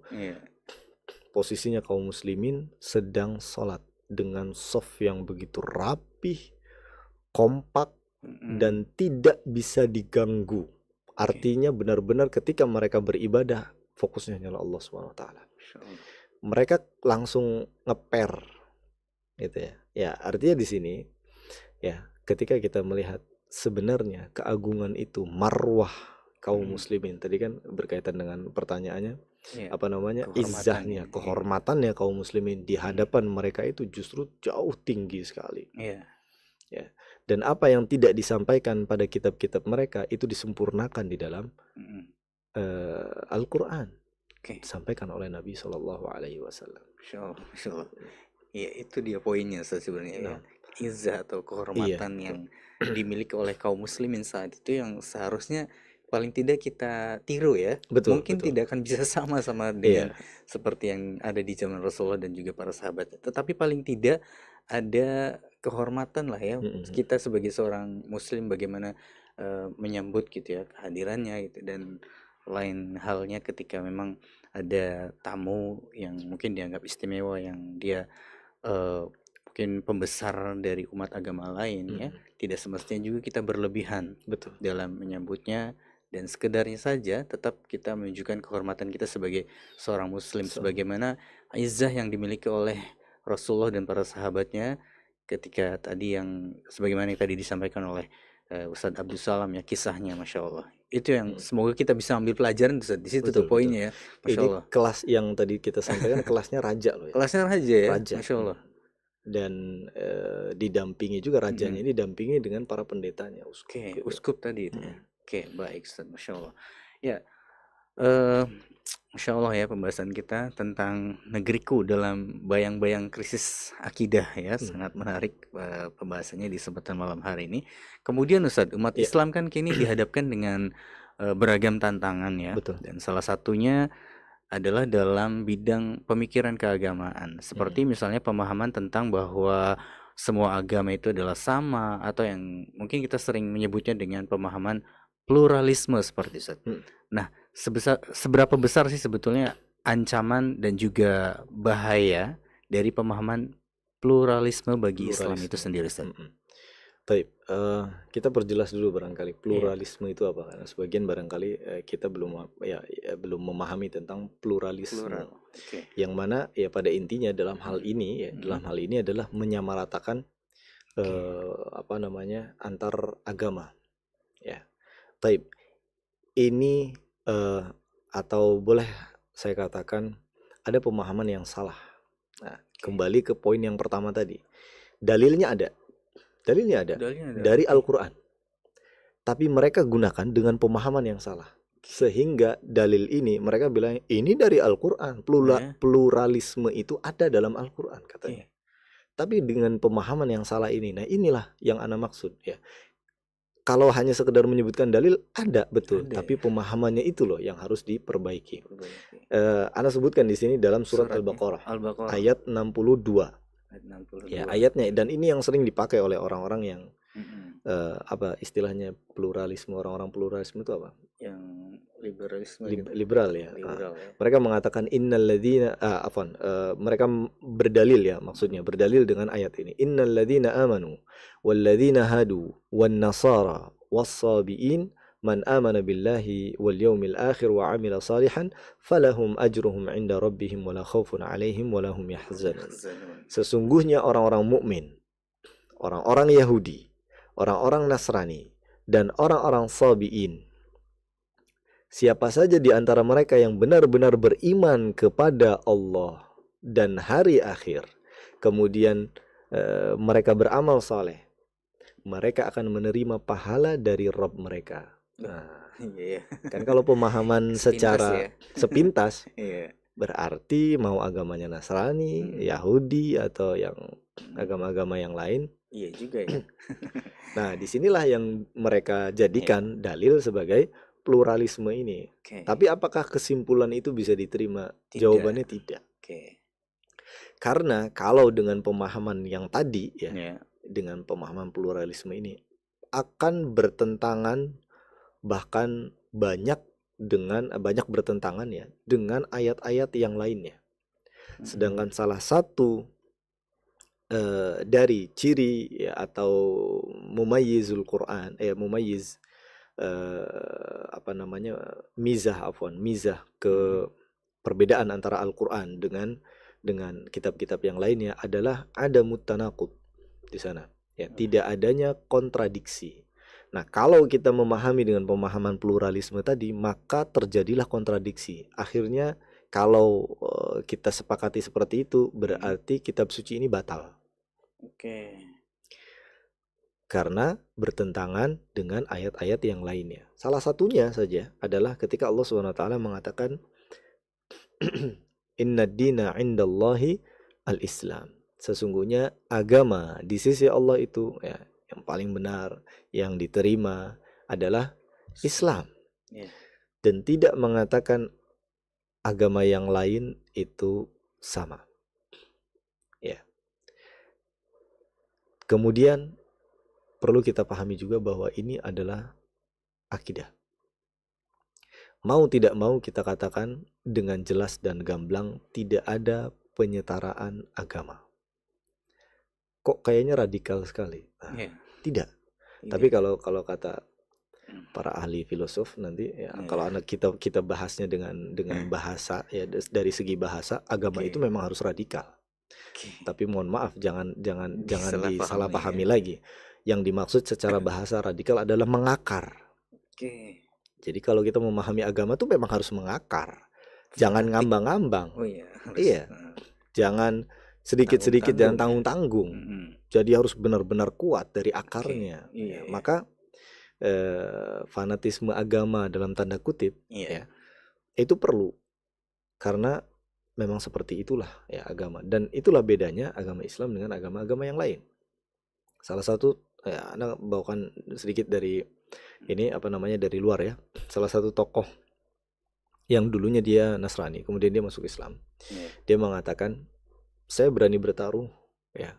posisinya kaum muslimin sedang sholat dengan shaf yang begitu rapih, kompak, dan tidak bisa diganggu. Artinya benar-benar ketika mereka beribadah, fokusnya hanyalah Allah SWT. Mereka langsung ngeper gitu ya. Ya, artinya di sini ya, ketika kita melihat sebenarnya keagungan itu, marwah kaum muslimin, tadi kan berkaitan dengan pertanyaannya, izzahnya, kehormatannya kaum muslimin di hadapan mereka itu justru jauh tinggi sekali. Ya. Dan apa yang tidak disampaikan pada kitab-kitab mereka itu disempurnakan di dalam Al-Quran. Oke. disampaikan oleh Nabi Shallallahu Alaihi Wasallam. Masya Allah, Masya Allah. Ya itu dia poinnya sebenarnya ya. Nah, Izzah atau iya, kehormatan yang dimiliki oleh kaum muslimin saat itu yang seharusnya paling tidak kita tiru ya. betul, Mungkin betul. tidak akan bisa sama dengan Iya, seperti yang ada di zaman Rasulullah dan juga para sahabat. Tetapi paling tidak ada kehormatan lah ya. mm-mm. Kita sebagai seorang muslim bagaimana menyambut gitu ya kehadirannya gitu, dan lain halnya ketika memang ada tamu yang mungkin dianggap istimewa, yang dia mungkin pembesar dari umat agama lain ya, Mm-mm. tidak semestinya juga kita berlebihan Betul. dalam menyambutnya, dan sekedarnya saja tetap kita menunjukkan kehormatan kita sebagai seorang muslim, So, sebagaimana izzah yang dimiliki oleh Rasulullah dan para sahabatnya ketika tadi yang sebagaimana yang tadi disampaikan oleh Ustadz Abdul Salam ya, kisahnya Masya Allah, itu yang mm. semoga kita bisa ambil pelajaran Ustadz. Di situ tuh Betul, betul. poinnya ya, Masya Ini Allah. kelas yang tadi kita sampaikan kelasnya raja loh ya. Kelasnya raja ya, Raja. Masya Allah. Dan didampingi juga rajanya Mm-mm. ini didampingi dengan para pendetanya, uskup Oke, gitu. uskup tadi itu ya. Mm. Oke, baik Ustaz, Masya Allah. Ya, eh Masya Allah ya, pembahasan kita tentang negeriku dalam bayang-bayang krisis akidah ya, sangat menarik pembahasannya di kesempatan malam hari ini. Kemudian Ustaz, umat Ya, Islam kan kini dihadapkan dengan beragam tantangan ya, betul. dan salah satunya adalah dalam bidang pemikiran keagamaan, seperti misalnya pemahaman tentang bahwa semua agama itu adalah sama, atau yang mungkin kita sering menyebutnya dengan pemahaman pluralisme seperti itu. Nah, seberapa besar sih sebetulnya ancaman dan juga bahaya dari pemahaman pluralisme bagi Islam itu Pluralisme. sendiri, Ustaz? Baik, kita perjelas dulu barangkali pluralisme itu apa, karena sebagian barangkali kita belum memahami tentang pluralisme. Plural. Oke. Yang mana ya pada intinya dalam hal ini adalah menyamaratakan antar agama ya. Baik, ini atau boleh saya katakan ada pemahaman yang salah. Nah, kembali ke poin yang pertama tadi, dalilnya ada dari Al-Quran, tapi mereka gunakan dengan pemahaman yang salah, sehingga dalil ini mereka bilang ini dari Al-Quran, pluralisme itu ada dalam Al-Quran katanya. Tapi dengan pemahaman yang salah ini, nah inilah yang ana maksud ya. Kalau hanya sekedar menyebutkan dalil ada betul, tapi pemahamannya itu loh yang harus diperbaiki. Ana sebutkan di sini dalam surat Al-Baqarah ayat 62. Ya, ayatnya, dan ini yang sering dipakai oleh orang-orang yang istilahnya pluralisme, orang-orang pluralisme itu apa? Yang liberalisme, liberal ya. Mereka mengatakan innalladzina mereka berdalil ya, maksudnya berdalil dengan ayat ini, innalladzina amanu walladzina hadu wan nasara was-sabiin man amana billahi wal yawmil akhir wa amila salihan falahum ajruhum 'inda rabbihim wala khaufun 'alaihim wala hum yahzanun. Sesungguhnya orang-orang mukmin, orang-orang Yahudi, orang-orang Nasrani, dan orang-orang Sabiin, siapa saja di antara mereka yang benar-benar beriman kepada Allah dan hari akhir, kemudian mereka beramal saleh, mereka akan menerima pahala dari Rabb mereka. Nah, kan kalau pemahaman secara sepintas berarti mau agamanya Nasrani, Yahudi, atau yang agama-agama yang lain. Iya juga ya. Nah, disinilah yang mereka jadikan dalil sebagai pluralisme ini. Tapi apakah kesimpulan itu bisa diterima? Jawabannya tidak. Karena kalau dengan pemahaman yang tadi ya, dengan pemahaman pluralisme ini akan bertentangan, bahkan banyak bertentangan ya dengan ayat-ayat yang lainnya. Sedangkan salah satu dari ciri ya, atau mumayyizul Quran, mizah ke perbedaan antara Al-Quran dengan kitab-kitab yang lainnya adalah ada mutanaqud di sana ya, tidak adanya kontradiksi. Nah, kalau kita memahami dengan pemahaman pluralisme tadi, maka terjadilah kontradiksi. Akhirnya kalau kita sepakati seperti itu, berarti kitab suci ini batal. Karena bertentangan dengan ayat-ayat yang lainnya. Salah satunya saja adalah ketika Allah SWT mengatakan Inna dina indallahi al-Islam. Sesungguhnya agama di sisi Allah itu ya yang paling benar, yang diterima adalah Islam. Ya. Dan tidak mengatakan agama yang lain itu sama. Ya. Kemudian perlu kita pahami juga bahwa ini adalah akidah. Mau tidak mau kita katakan dengan jelas dan gamblang tidak ada penyetaraan agama. Kok kayaknya radikal sekali? Ya. Tidak. Tapi kalau kata para ahli filosof nanti ya, kalau anak kita bahasnya dengan bahasa ya, dari segi bahasa agama itu memang harus radikal. Tapi mohon maaf jangan disalahpahami lagi. Yang dimaksud secara bahasa radikal adalah mengakar. Jadi kalau kita memahami agama tuh memang harus mengakar. Jangan ngambang-ngambang. Iya. Jangan sedikit-sedikit, jangan tanggung-tanggung. Jadi harus benar-benar kuat dari akarnya. Maka fanatisme agama dalam tanda kutip ya, itu perlu. Karena memang seperti itulah ya agama. Dan itulah bedanya agama Islam dengan agama-agama yang lain. Salah satu ya, Anda bawakan sedikit dari ini dari luar ya. Salah satu tokoh yang dulunya dia Nasrani, kemudian dia masuk Islam. Dia mengatakan, saya berani bertaruh ya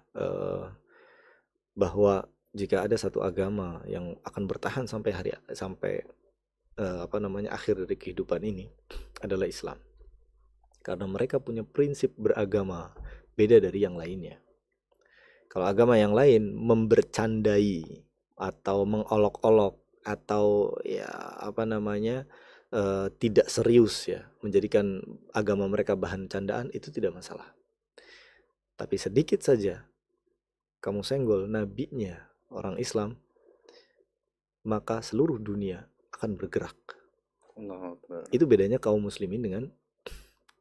bahwa jika ada satu agama yang akan bertahan sampai akhir dari kehidupan ini adalah Islam. Karena mereka punya prinsip beragama beda dari yang lainnya. Kalau agama yang lain membercandai atau mengolok-olok atau ya tidak serius ya, menjadikan agama mereka bahan candaan, itu tidak masalah. Tapi sedikit saja kamu senggol nabinya orang Islam, maka seluruh dunia akan bergerak. Itu bedanya kaum muslimin dengan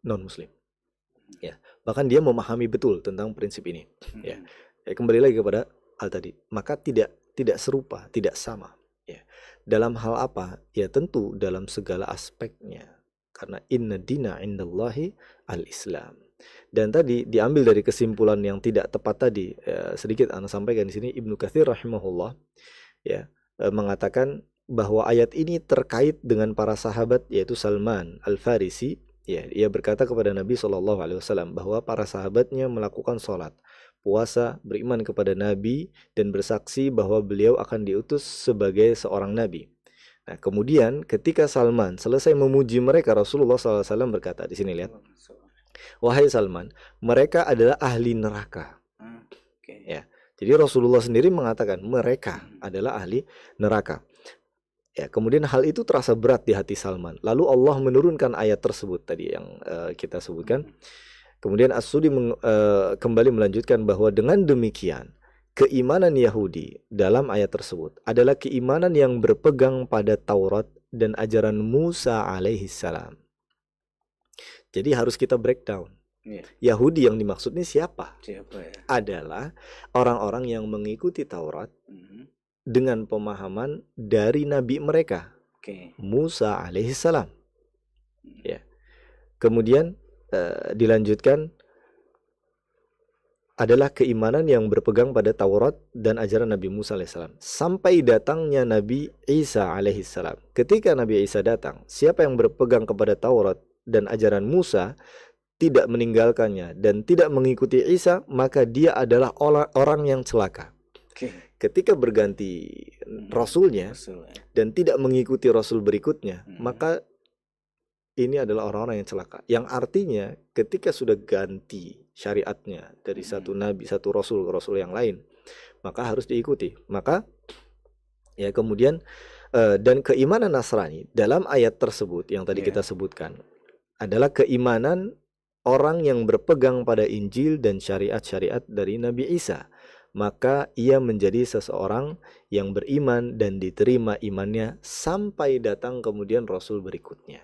non muslim. Ya, bahkan dia memahami betul tentang prinsip ini. Ya, kembali lagi kepada hal tadi. Maka tidak serupa, tidak sama. Ya. Dalam hal apa? Ya tentu dalam segala aspeknya. Karena inna dina indallahi al-Islam. Dan tadi diambil dari kesimpulan yang tidak tepat tadi, sedikit Anda sampaikan di sini, Ibnu Katsir rahimahullah ya mengatakan bahwa ayat ini terkait dengan para sahabat, yaitu Salman Al-Farisi. Ya, ia berkata kepada Nabi SAW bahwa para sahabatnya melakukan sholat, puasa, beriman kepada Nabi, dan bersaksi bahwa beliau akan diutus sebagai seorang Nabi. Nah, kemudian ketika Salman selesai memuji mereka, Rasulullah SAW berkata, di sini lihat, wahai Salman, mereka adalah ahli neraka. Ya, jadi Rasulullah sendiri mengatakan mereka adalah ahli neraka. Ya, kemudian hal itu terasa berat di hati Salman. Lalu Allah menurunkan ayat tersebut tadi yang kita sebutkan. Kemudian As-Sudi kembali melanjutkan bahwa dengan demikian keimanan Yahudi dalam ayat tersebut adalah keimanan yang berpegang pada Taurat dan ajaran Musa alaihissalam. Jadi harus kita breakdown. Yahudi yang dimaksud ini siapa? Ya? Adalah orang-orang yang mengikuti Taurat dengan pemahaman dari nabi mereka, Musa alaihissalam. Ya. Kemudian dilanjutkan adalah keimanan yang berpegang pada Taurat dan ajaran Nabi Musa alaihissalam sampai datangnya Nabi Isa alaihissalam. Ketika Nabi Isa datang, siapa yang berpegang kepada Taurat dan ajaran Musa tidak meninggalkannya dan tidak mengikuti Isa, maka dia adalah orang yang celaka. Ketika berganti rasulnya dan tidak mengikuti rasul berikutnya, maka ini adalah orang-orang yang celaka. Yang artinya ketika sudah ganti syariatnya dari satu nabi, satu rasul ke rasul yang lain, maka harus diikuti. Maka ya kemudian dan keimanan Nasrani dalam ayat tersebut yang tadi kita sebutkan adalah keimanan orang yang berpegang pada Injil dan syariat-syariat dari Nabi Isa. Maka ia menjadi seseorang yang beriman dan diterima imannya sampai datang kemudian Rasul berikutnya.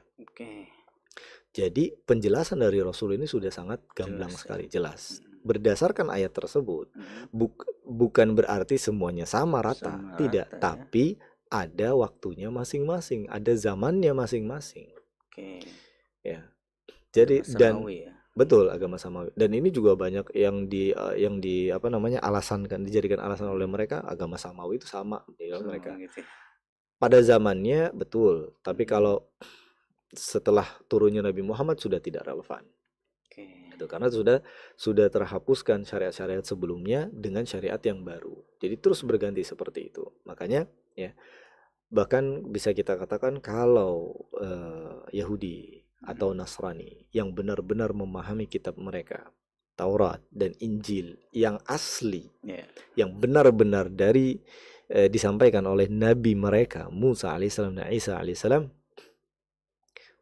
Jadi penjelasan dari Rasul ini sudah sangat gamblang sekali, jelas. Berdasarkan ayat tersebut, bukan berarti semuanya sama rata, tidak. Ya. Tapi ada waktunya masing-masing, ada zamannya masing-masing. Ya. Jadi Agama dan samawi ya. betul agama samawi. Dan ini juga banyak yang di apa namanya alasankan dijadikan alasan oleh mereka agama samawi itu sama ya Sama mereka. gitu ya. Pada zamannya betul, tapi Mm-mm. kalau setelah turunnya Nabi Muhammad sudah tidak relevan. Oke. Itu karena sudah terhapuskan syariat-syariat sebelumnya dengan syariat yang baru. Jadi terus berganti seperti itu. Makanya ya bahkan bisa kita katakan kalau Yahudi atau Mm-mm. Nasrani yang benar-benar memahami kitab mereka, Taurat dan Injil yang asli, Ya. yang benar-benar dari disampaikan oleh nabi mereka Musa alaihissalam dan Isa alaihissalam,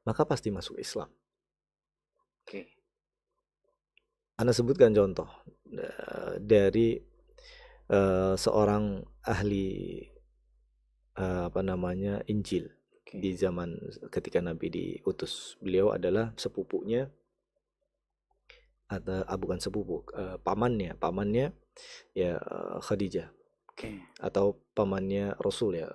maka pasti masuk Islam. Oke. Anda sebutkan contoh dari seorang ahli apa namanya Injil Oke. di zaman ketika Nabi diutus. Beliau adalah sepupunya atau bukan sepupu, pamannya ya Khadijah Oke. atau pamannya Rasul ya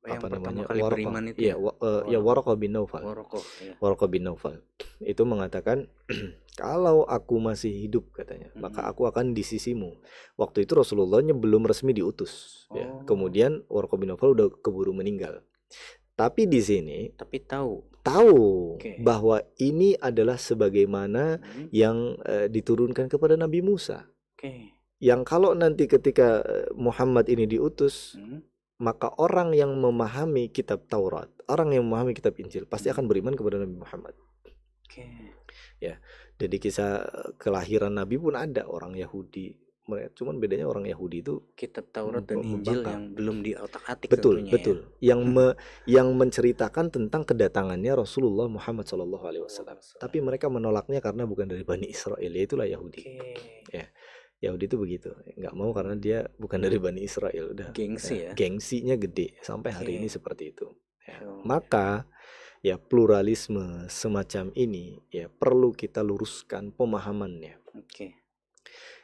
Yang apa pertama namanya kali Waraqah. beriman itu Iya, ya. ya Waraqah. Waraqah bin Naufal. Waraqah ya. Waraqah bin Naufal itu mengatakan kalau aku masih hidup katanya maka Mm-mm. aku akan di sisimu. Waktu itu Rasulullahnya belum resmi diutus ya. Oh. Kemudian Waraqah bin Naufal udah keburu meninggal. Tapi di sini Tapi tahu. tahu Oke. bahwa ini adalah sebagaimana yang diturunkan kepada Nabi Musa. Oke. Yang kalau nanti ketika Muhammad ini diutus, Hmm. maka orang yang memahami kitab Taurat, orang yang memahami kitab Injil pasti akan beriman kepada Nabi Muhammad. Oke. Ya, jadi kisah kelahiran Nabi pun ada orang Yahudi. Cuman bedanya orang Yahudi itu Kitab Taurat dan Injil membangkang. yang belum diotak-atik Betul, tentunya betul. Yang menceritakan tentang kedatangannya Rasulullah Muhammad SAW. Tapi mereka menolaknya karena bukan dari Bani Israel, yaitulah Yahudi. Oke. Ya, Yahudi itu begitu, nggak mau karena dia bukan dari Bani Israel. Udah, Gengsi ya. gengsinya gede sampai hari Oke. ini seperti itu. Ya. Sure. Maka ya pluralisme semacam ini ya perlu kita luruskan pemahamannya. Oke.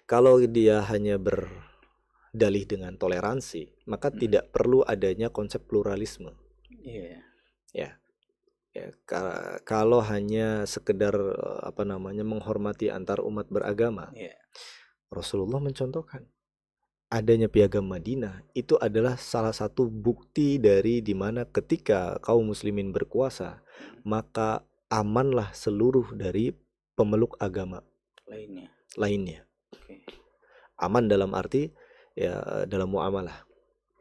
Kalau dia hanya berdalih dengan toleransi, maka tidak perlu adanya konsep pluralisme. Iya. Ya, ya kalau hanya sekedar apa namanya menghormati antar umat beragama, Iya. Rasulullah mencontohkan adanya piagam Madinah itu adalah salah satu bukti dari dimana ketika kaum muslimin berkuasa, maka amanlah seluruh dari pemeluk agama lainnya. Oke. Aman dalam arti ya dalam muamalah.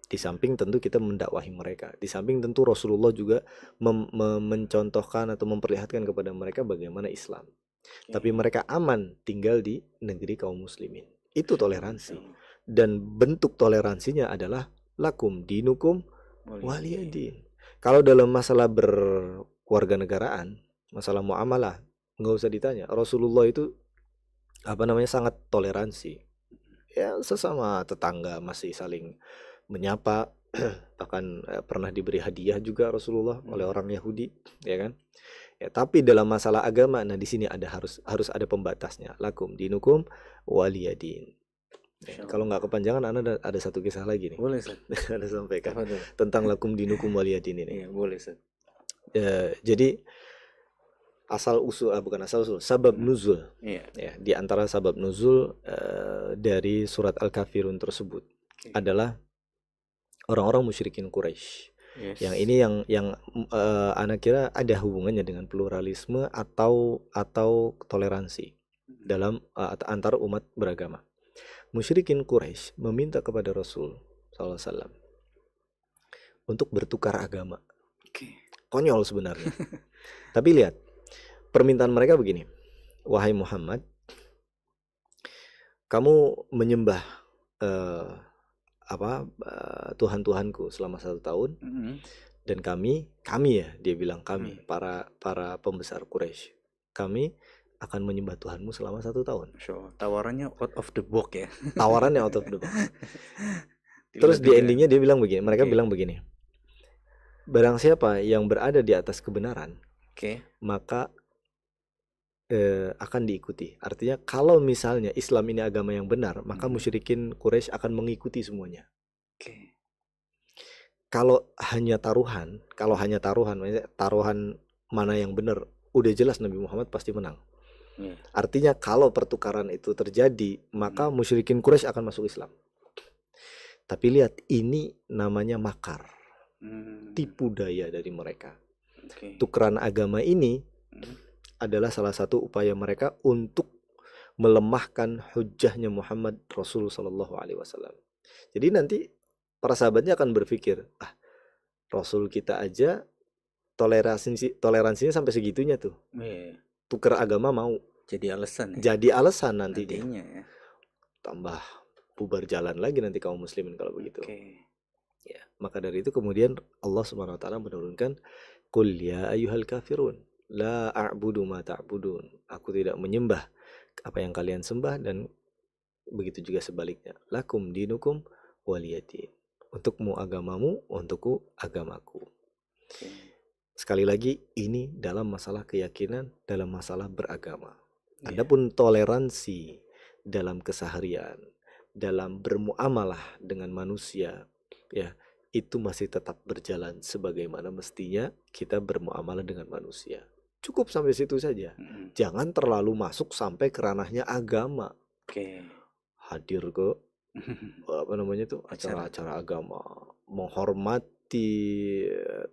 Di samping tentu kita mendakwahi mereka. Di samping tentu Rasulullah juga mencontohkan atau memperlihatkan kepada mereka bagaimana Islam. Tapi mereka aman tinggal di negeri kaum muslimin. Itu toleransi. Dan bentuk toleransinya adalah lakum dinukum waliyadin. Kalau dalam masalah berkewarganegaraan, masalah muamalah, nggak usah ditanya. Rasulullah itu apa namanya sangat toleransi. Ya sesama tetangga masih saling menyapa, bahkan pernah diberi hadiah juga Rasulullah oleh orang Yahudi, ya kan? Ya, tapi dalam masalah agama, nah di sini harus ada pembatasnya. Lakum dinukum waliyadin. Ya, kalau nggak kepanjangan, ada satu kisah lagi nih. Boleh, Seth. Ada sampaikan tentang lakum dinukum waliyadin ini. Iya, boleh, Seth. Jadi sabab nuzul. Iya. Ya, di antara sabab nuzul dari surat Al-Kafirun tersebut adalah orang-orang musyrikin Quraisy. Yes. Yang ini yang anak kira ada hubungannya dengan pluralisme atau toleransi dalam antar umat beragama. Musyrikin Quraisy meminta kepada Rasul SAW untuk bertukar agama. Konyol sebenarnya. Tapi lihat, permintaan mereka begini. Wahai Muhammad, kamu menyembah Tuhan-Tuhanku selama 1 tahun, dan kami ya, dia bilang kami, para pembesar Quraisy, kami akan menyembah Tuhanmu selama 1 tahun. Tawarannya out of the box ya. Tawarannya out of the box. Terus di endingnya dia bilang begini, mereka bilang begini, barang siapa yang berada di atas kebenaran, maka akan diikuti. Artinya kalau misalnya Islam ini agama yang benar, maka musyrikin Quraisy akan mengikuti semuanya. Kalau hanya taruhan, maksudnya taruhan mana yang benar udah jelas Nabi Muhammad pasti menang. Iya. Artinya kalau pertukaran itu terjadi, maka musyrikin Quraisy akan masuk Islam. Tapi lihat, ini namanya makar, tipu daya dari mereka. Oke. Tukeran agama ini adalah salah satu upaya mereka untuk melemahkan hujahnya Muhammad Rasul Sallallahu Alaihi Wasallam. Jadi nanti para sahabatnya akan berpikir, Rasul kita aja toleransinya sampai segitunya tuh. Iya. Tuker agama mau. Jadi alasan ya. Jadi alasan nantinya. Nantinya ya. Tambah bubar jalan lagi nanti kaum muslimin kalau begitu. Oke. Ya, maka dari itu kemudian Allah Subhanahu wa taala menurunkan qul ya ayyuhal kafirun la a'budu ma ta'budun. Aku tidak menyembah apa yang kalian sembah, dan begitu juga sebaliknya. Lakum dinukum waliyadin. Untukmu agamamu, untukku agamaku. Oke. Sekali lagi, ini dalam masalah keyakinan, dalam masalah beragama. Iya. Adapun toleransi dalam keseharian, dalam bermuamalah dengan manusia, ya, itu masih tetap berjalan sebagaimana mestinya kita bermuamalah dengan manusia. Cukup sampai situ saja. Jangan terlalu masuk sampai ke ranahnya agama. Oke. Hadir ke acara-acara agama, menghormati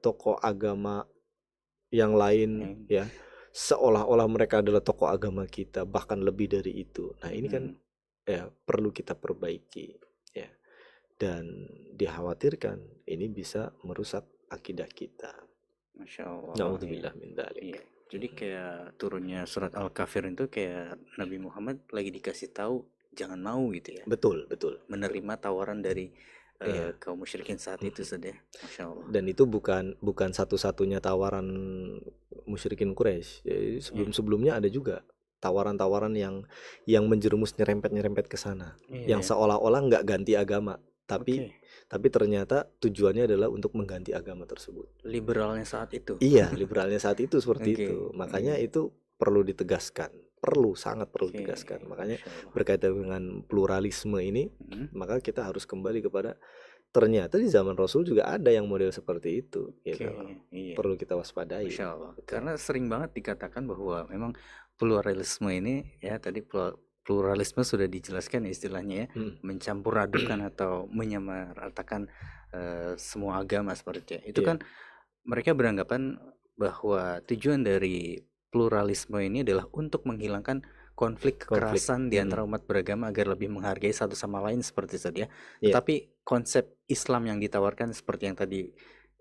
tokoh agama yang lain, ya, seolah-olah mereka adalah tokoh agama kita, bahkan lebih dari itu. Nah, ini kan ya perlu kita perbaiki, ya, dan dikhawatirkan ini bisa merusak akidah kita. Masya Allah. Na'udzubillah min dzalik. Iya. Jadi kayak turunnya surat Al-Kafir itu kayak Nabi Muhammad lagi dikasih tahu jangan mau gitu ya. Betul. Menerima tawaran dari kaum musyrikin saat itu saja. Masya Allah. Dan itu bukan satu-satunya tawaran musyrikin Quraisy. Jadi sebelum-sebelumnya ada juga tawaran-tawaran yang menjerumus nyerempet ke sana. Yang seolah-olah nggak ganti agama, tapi ternyata tujuannya adalah untuk mengganti agama tersebut. Liberalnya saat itu. Iya, liberalnya saat itu seperti itu. Makanya itu perlu ditegaskan. Sangat perlu ditegaskan. Makanya berkaitan dengan pluralisme ini, maka kita harus kembali kepada ternyata di zaman Rasul juga ada yang model seperti itu, gitu. Perlu kita waspadai. Masya Allah. Karena sering banget dikatakan bahwa memang pluralisme ini, ya tadi pluralisme sudah dijelaskan istilahnya ya, mencampur adukan atau menyamaratakan semua agama seperti itu. Kan mereka beranggapan bahwa tujuan dari pluralisme ini adalah untuk menghilangkan konflik kekerasan di antara umat beragama agar lebih menghargai satu sama lain seperti itu ya. Tapi konsep Islam yang ditawarkan seperti yang tadi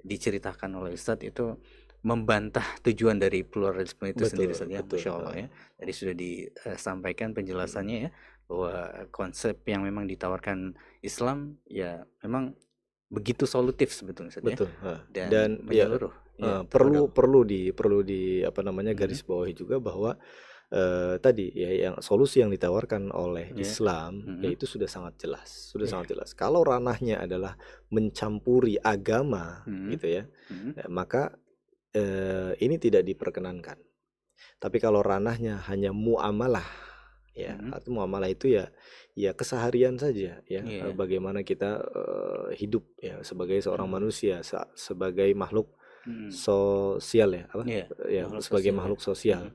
diceritakan oleh Ustadz itu membantah tujuan dari pluralisme itu sendiri saja. Masya Allah ya. Jadi sudah disampaikan penjelasannya ya, bahwa konsep yang memang ditawarkan Islam ya memang begitu solutif sebetulnya saja. Dan menyeluruh. Perlu di garis bawahi juga bahwa tadi ya, yang solusi yang ditawarkan oleh Islam yaitu sudah sangat jelas, sangat jelas. Kalau ranahnya adalah mencampuri agama, gitu ya, maka ini tidak diperkenankan. Tapi kalau ranahnya hanya muamalah, ya, atau muamalah itu ya keseharian saja, ya, bagaimana kita hidup ya sebagai seorang manusia, sebagai makhluk sosial ya, sebagai makhluk sosial.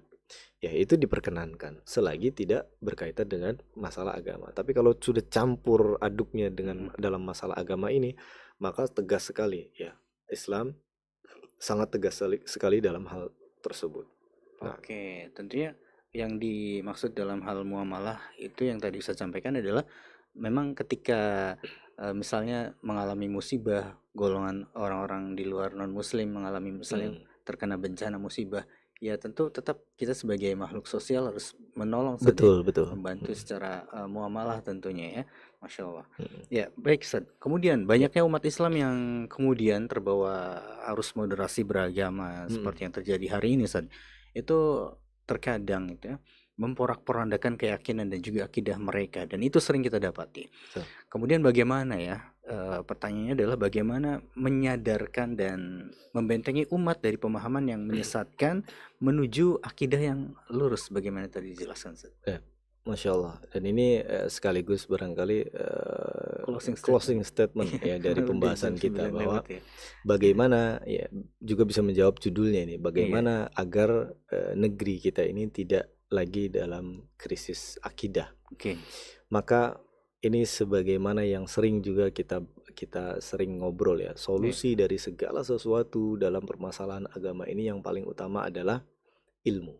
Ya, itu diperkenankan selagi tidak berkaitan dengan masalah agama. Tapi kalau sudah campur aduknya dengan dalam masalah agama ini, maka tegas sekali ya, Islam sangat tegas sekali dalam hal tersebut. Oke, tentunya yang dimaksud dalam hal muamalah itu yang tadi saya sampaikan adalah memang ketika misalnya mengalami musibah, golongan orang-orang di luar non muslim mengalami misalnya terkena bencana musibah, ya tentu tetap kita sebagai makhluk sosial harus menolong saja, membantu secara muamalah tentunya ya. Masya Allah. Ya baik Ustaz. Kemudian banyaknya umat Islam yang kemudian terbawa arus moderasi beragama seperti yang terjadi hari ini Ustaz, itu terkadang itu ya memporak-porandakan keyakinan dan juga akidah mereka, dan itu sering kita dapati. Kemudian bagaimana ya, pertanyaannya adalah bagaimana menyadarkan dan membentengi umat dari pemahaman yang menyesatkan menuju akidah yang lurus, bagaimana tadi dijelaskan. Masya Allah. Dan ini sekaligus barangkali Closing closing statement. statement ya dari Udah jam pembahasan 9 kita, bahwa lewat ya. bagaimana ya, juga bisa menjawab judulnya ini, Iya. bagaimana agar negeri kita ini tidak lagi dalam krisis akidah. Oke. Maka ini sebagaimana yang sering juga kita sering ngobrol ya, solusi dari segala sesuatu dalam permasalahan agama ini yang paling utama adalah ilmu.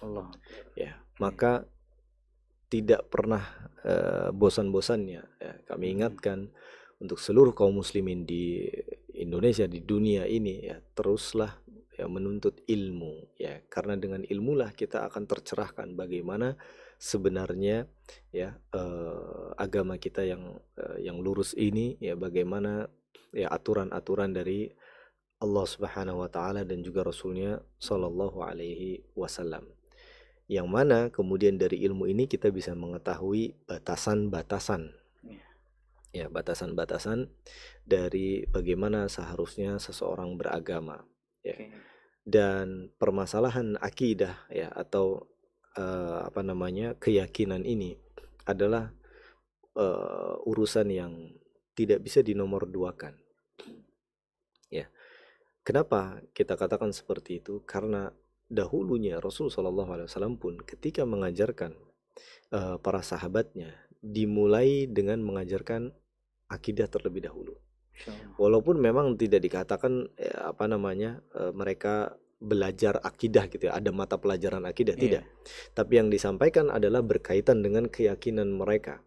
Allah. Ya, maka tidak pernah bosan-bosannya ya, kami ingatkan untuk seluruh kaum muslimin di Indonesia, di dunia ini ya, teruslah ya menuntut ilmu ya, karena dengan ilmulah kita akan tercerahkan bagaimana sebenarnya ya agama kita yang lurus ini ya, bagaimana ya aturan-aturan dari Allah Subhanahu wa taala dan juga Rasulnya Shallallahu alaihi wasallam. Yang mana kemudian dari ilmu ini kita bisa mengetahui batasan-batasan ya, batasan-batasan dari bagaimana seharusnya seseorang beragama ya. Dan permasalahan akidah ya, atau keyakinan ini adalah urusan yang tidak bisa dinomorduakan ya. Kenapa kita katakan seperti itu? Karena dahulunya Rasul SAW pun ketika mengajarkan para sahabatnya, dimulai dengan mengajarkan akidah terlebih dahulu. Walaupun memang tidak dikatakan mereka belajar akidah gitu ya, ada mata pelajaran akidah, tidak. Tapi yang disampaikan adalah berkaitan dengan keyakinan mereka,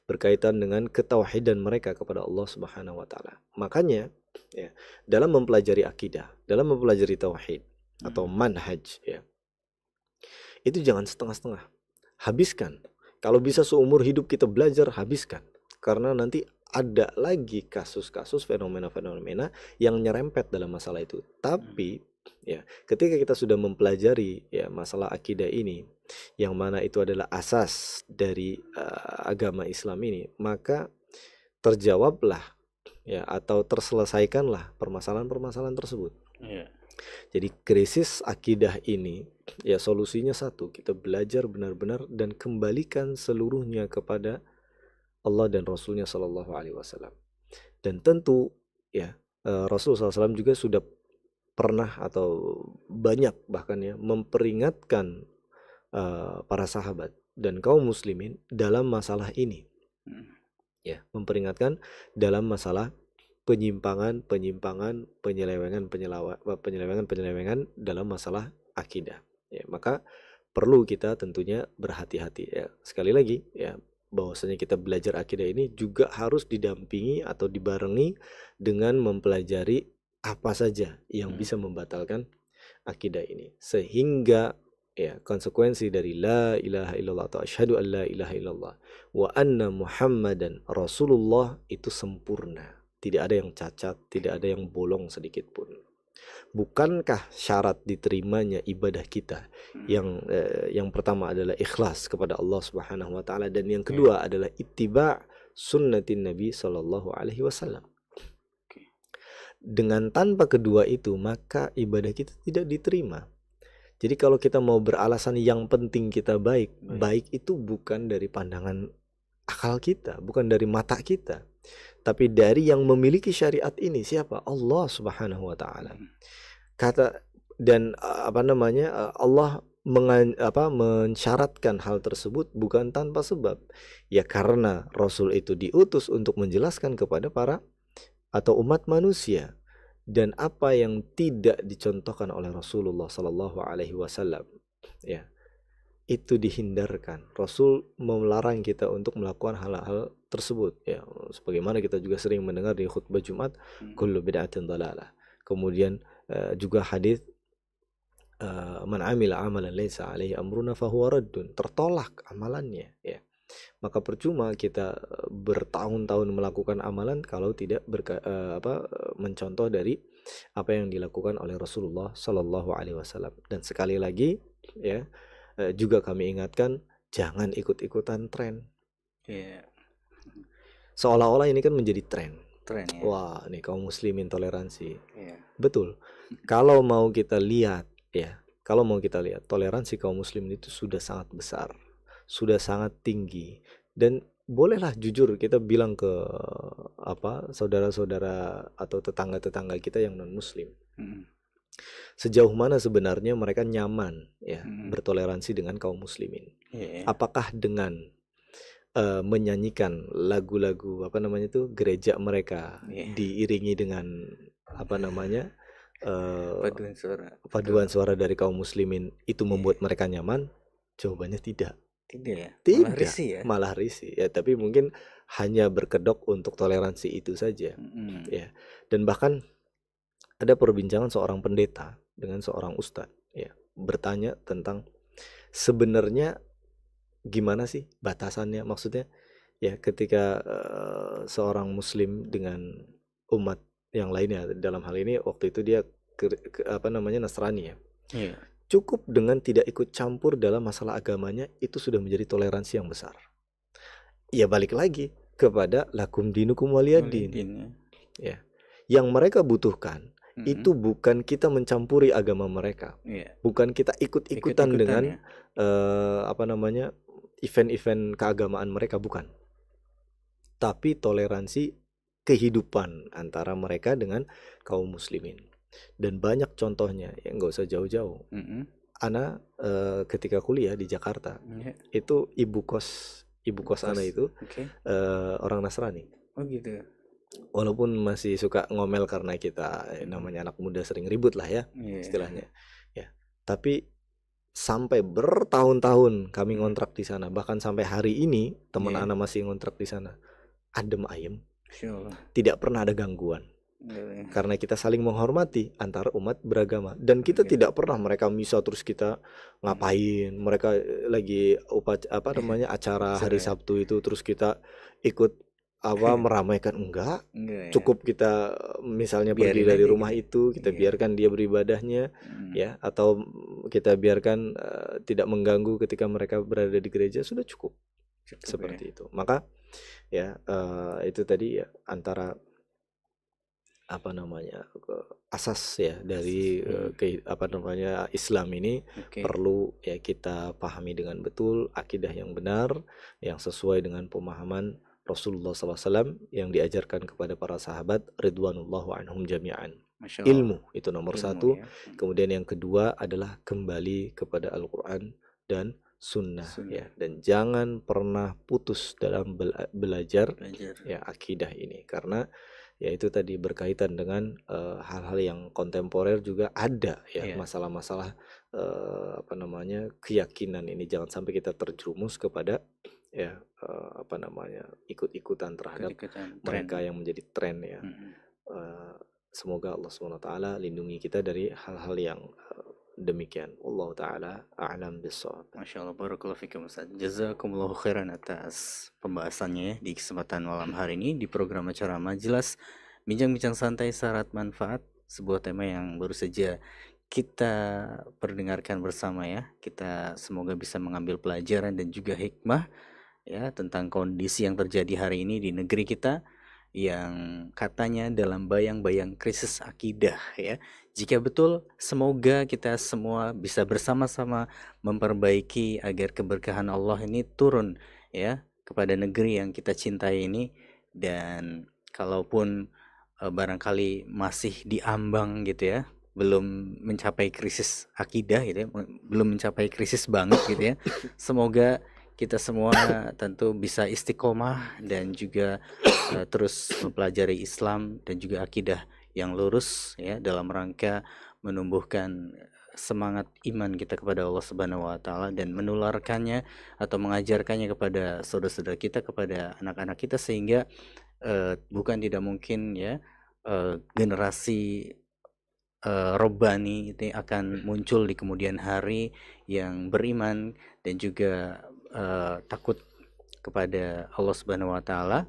berkaitan dengan ketauhidan mereka kepada Allah Subhanahu wa taala. Makanya ya, dalam mempelajari akidah, dalam mempelajari tauhid atau manhaj ya, itu jangan setengah-setengah. Habiskan. Kalau bisa seumur hidup kita belajar, habiskan. Karena nanti ada lagi kasus-kasus, fenomena-fenomena yang nyerempet dalam masalah itu. Tapi ya, ketika kita sudah mempelajari ya masalah akidah ini, yang mana itu adalah asas dari agama Islam ini, maka terjawablah ya, atau terselesaikanlah permasalahan-permasalahan tersebut. Jadi krisis akidah ini ya, solusinya satu, kita belajar benar-benar dan kembalikan seluruhnya kepada Allah dan Rasulnya Shallallahu Alaihi Wasallam. Dan tentu ya Rasul SAW juga sudah pernah atau banyak bahkan ya memperingatkan para sahabat dan kaum muslimin dalam masalah ini ya, memperingatkan dalam masalah penyelewengan dalam masalah akidah ya. Maka perlu kita tentunya berhati-hati ya. Sekali lagi ya, bahwasanya kita belajar akidah ini juga harus didampingi atau dibarengi dengan mempelajari apa saja yang bisa membatalkan akidah ini, sehingga ya konsekuensi dari la ilaha illallah atau asyhadu an la ilaha illallah wa anna muhammadan rasulullah itu sempurna. Tidak ada yang cacat, tidak ada yang bolong sedikit pun. Bukankah syarat diterimanya ibadah kita yang pertama adalah ikhlas kepada Allah Subhanahu wa taala, dan yang kedua adalah ittiba' sunnatin Nabi sallallahu alaihi wasallam. Dengan tanpa kedua itu, maka ibadah kita tidak diterima. Jadi kalau kita mau beralasan yang penting kita baik itu bukan dari pandangan akal kita, bukan dari mata kita, tapi dari yang memiliki syariat ini. Siapa? Allah Subhanahu wa taala. Allah mensyaratkan hal tersebut bukan tanpa sebab. Ya karena Rasul itu diutus untuk menjelaskan kepada para atau umat manusia, dan apa yang tidak dicontohkan oleh Rasulullah Sallallahu Alaihi Wasallam ya, itu dihindarkan. Rasul melarang kita untuk melakukan hal-hal tersebut ya, sebagaimana kita juga sering mendengar di khutbah Jumat, kullu bid'atin dhalalah. Kemudian juga hadis man amila amalan laisa alaihi amruna fahuwa raddun, tertolak amalannya ya. Maka percuma kita bertahun-tahun melakukan amalan kalau tidak mencontoh dari apa yang dilakukan oleh Rasulullah Sallallahu Alaihi Wasallam. Dan sekali lagi ya, juga kami ingatkan, jangan ikut-ikutan tren. Seolah-olah ini kan menjadi tren ya. Wah, nih kaum muslimin toleransi. Betul. Kalau mau kita lihat toleransi kaum muslimin itu sudah sangat besar, sudah sangat tinggi. Dan bolehlah jujur kita bilang ke saudara-saudara atau tetangga-tetangga kita yang non muslim, sejauh mana sebenarnya mereka nyaman ya bertoleransi dengan kaum muslimin. Apakah dengan menyanyikan lagu-lagu gereja mereka diiringi dengan paduan suara dari kaum muslimin itu membuat mereka nyaman? Jawabannya tidak. Tidak, malah risih ya. Tapi mungkin hanya berkedok untuk toleransi itu saja ya. Dan bahkan ada perbincangan seorang pendeta dengan seorang ustadz ya, bertanya tentang sebenarnya gimana sih batasannya, maksudnya ya ketika seorang muslim dengan umat yang lainnya, dalam hal ini waktu itu dia Nasrani ya, cukup dengan tidak ikut campur dalam masalah agamanya itu sudah menjadi toleransi yang besar. Ya balik lagi kepada lakum dinukum waliyadin ya. Yang mereka butuhkan itu bukan kita mencampuri agama mereka, bukan kita ikut-ikutan dengan event-event keagamaan mereka, bukan. Tapi toleransi kehidupan antara mereka dengan kaum muslimin. Dan banyak contohnya, ya nggak usah jauh-jauh. Ana ketika kuliah di Jakarta, itu ibu kos Ana itu orang Nasrani. Oh gitu. Walaupun masih suka ngomel karena kita namanya anak muda sering ribut lah ya istilahnya ya. Tapi sampai bertahun-tahun kami ngontrak di sana, bahkan sampai hari ini teman Ana masih ngontrak di sana, adem ayem, tidak pernah ada gangguan. Karena kita saling menghormati antara umat beragama, dan kita tidak pernah mereka misa terus kita ngapain, mereka lagi acara hari Sabtu itu terus kita ikut meramaikan, enggak. Cukup kita misalnya pergi dari rumah itu, kita biarkan dia beribadahnya ya, atau kita biarkan tidak mengganggu ketika mereka berada di gereja, sudah cukup seperti itu. Maka ya itu tadi ya antara asas ya dari Islam ini perlu ya kita pahami dengan betul, akidah yang benar yang sesuai dengan pemahaman Rasulullah SAW yang diajarkan kepada para sahabat ridwanullahu anhum jami'an. Ilmu itu nomor satu ya. Kemudian yang kedua adalah kembali kepada Al-Quran dan Sunnah ya, dan jangan pernah putus dalam belajar ya akidah ini, karena ya itu tadi berkaitan dengan hal-hal yang kontemporer juga ada ya, masalah-masalah keyakinan ini. Jangan sampai kita terjerumus kepada ya ikut-ikutan terhadap mereka yang menjadi tren ya. Semoga Allah SWT lindungi kita dari hal-hal yang demikian. Allah Ta'ala a'lam bissawab. Masya Allah, barakallahu fikum Ustaz. Jazakumullahu khairan atas pembahasannya ya, di kesempatan malam hari ini di program acara Majelis Bincang-Bincang Santai Syarat Manfaat, sebuah tema yang baru saja kita perdengarkan bersama ya. Kita semoga bisa mengambil pelajaran dan juga hikmah ya tentang kondisi yang terjadi hari ini di negeri kita yang katanya dalam bayang-bayang krisis akidah ya. Jika betul, semoga kita semua bisa bersama-sama memperbaiki agar keberkahan Allah ini turun ya kepada negeri yang kita cintai ini. Dan kalaupun barangkali masih diambang gitu ya, belum mencapai krisis akidah gitu ya, belum mencapai krisis banget gitu ya, semoga kita semua tentu bisa istiqomah dan juga terus mempelajari Islam dan juga akidah yang lurus ya, dalam rangka menumbuhkan semangat iman kita kepada Allah Subhanahu wa taala dan menularkannya atau mengajarkannya kepada saudara-saudara kita, kepada anak-anak kita, sehingga bukan tidak mungkin ya generasi Robbani itu akan muncul di kemudian hari yang beriman dan juga takut kepada Allah Subhanahu wa taala.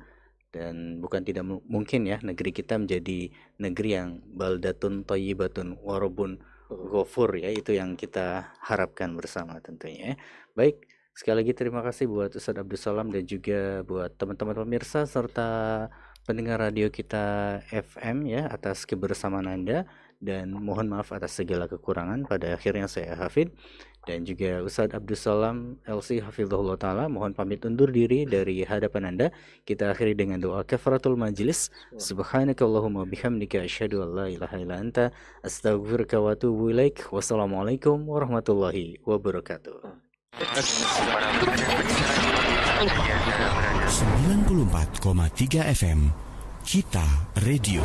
Dan bukan tidak mungkin ya negeri kita menjadi negeri yang baldatun thayyibatun warabun ghafur ya, itu yang kita harapkan bersama tentunya ya. Baik, sekali lagi terima kasih buat Ustaz Abdul Salam dan juga buat teman-teman pemirsa serta pendengar radio kita FM ya atas kebersamaan Anda, dan mohon maaf atas segala kekurangan. Pada akhirnya saya Hafid dan juga Ustadz Abdus Salam LC Hafizahullah Ta'ala mohon pamit undur diri dari hadapan Anda. Kita akhiri dengan doa kafaratul majlis. Subhanakallahumma bihamdika asyhadu an la ilaha illa anta astaghfiruka wa atubu ilaik. Wassalamualaikum warahmatullahi wabarakatuh. 94,3 FM Kita Radio.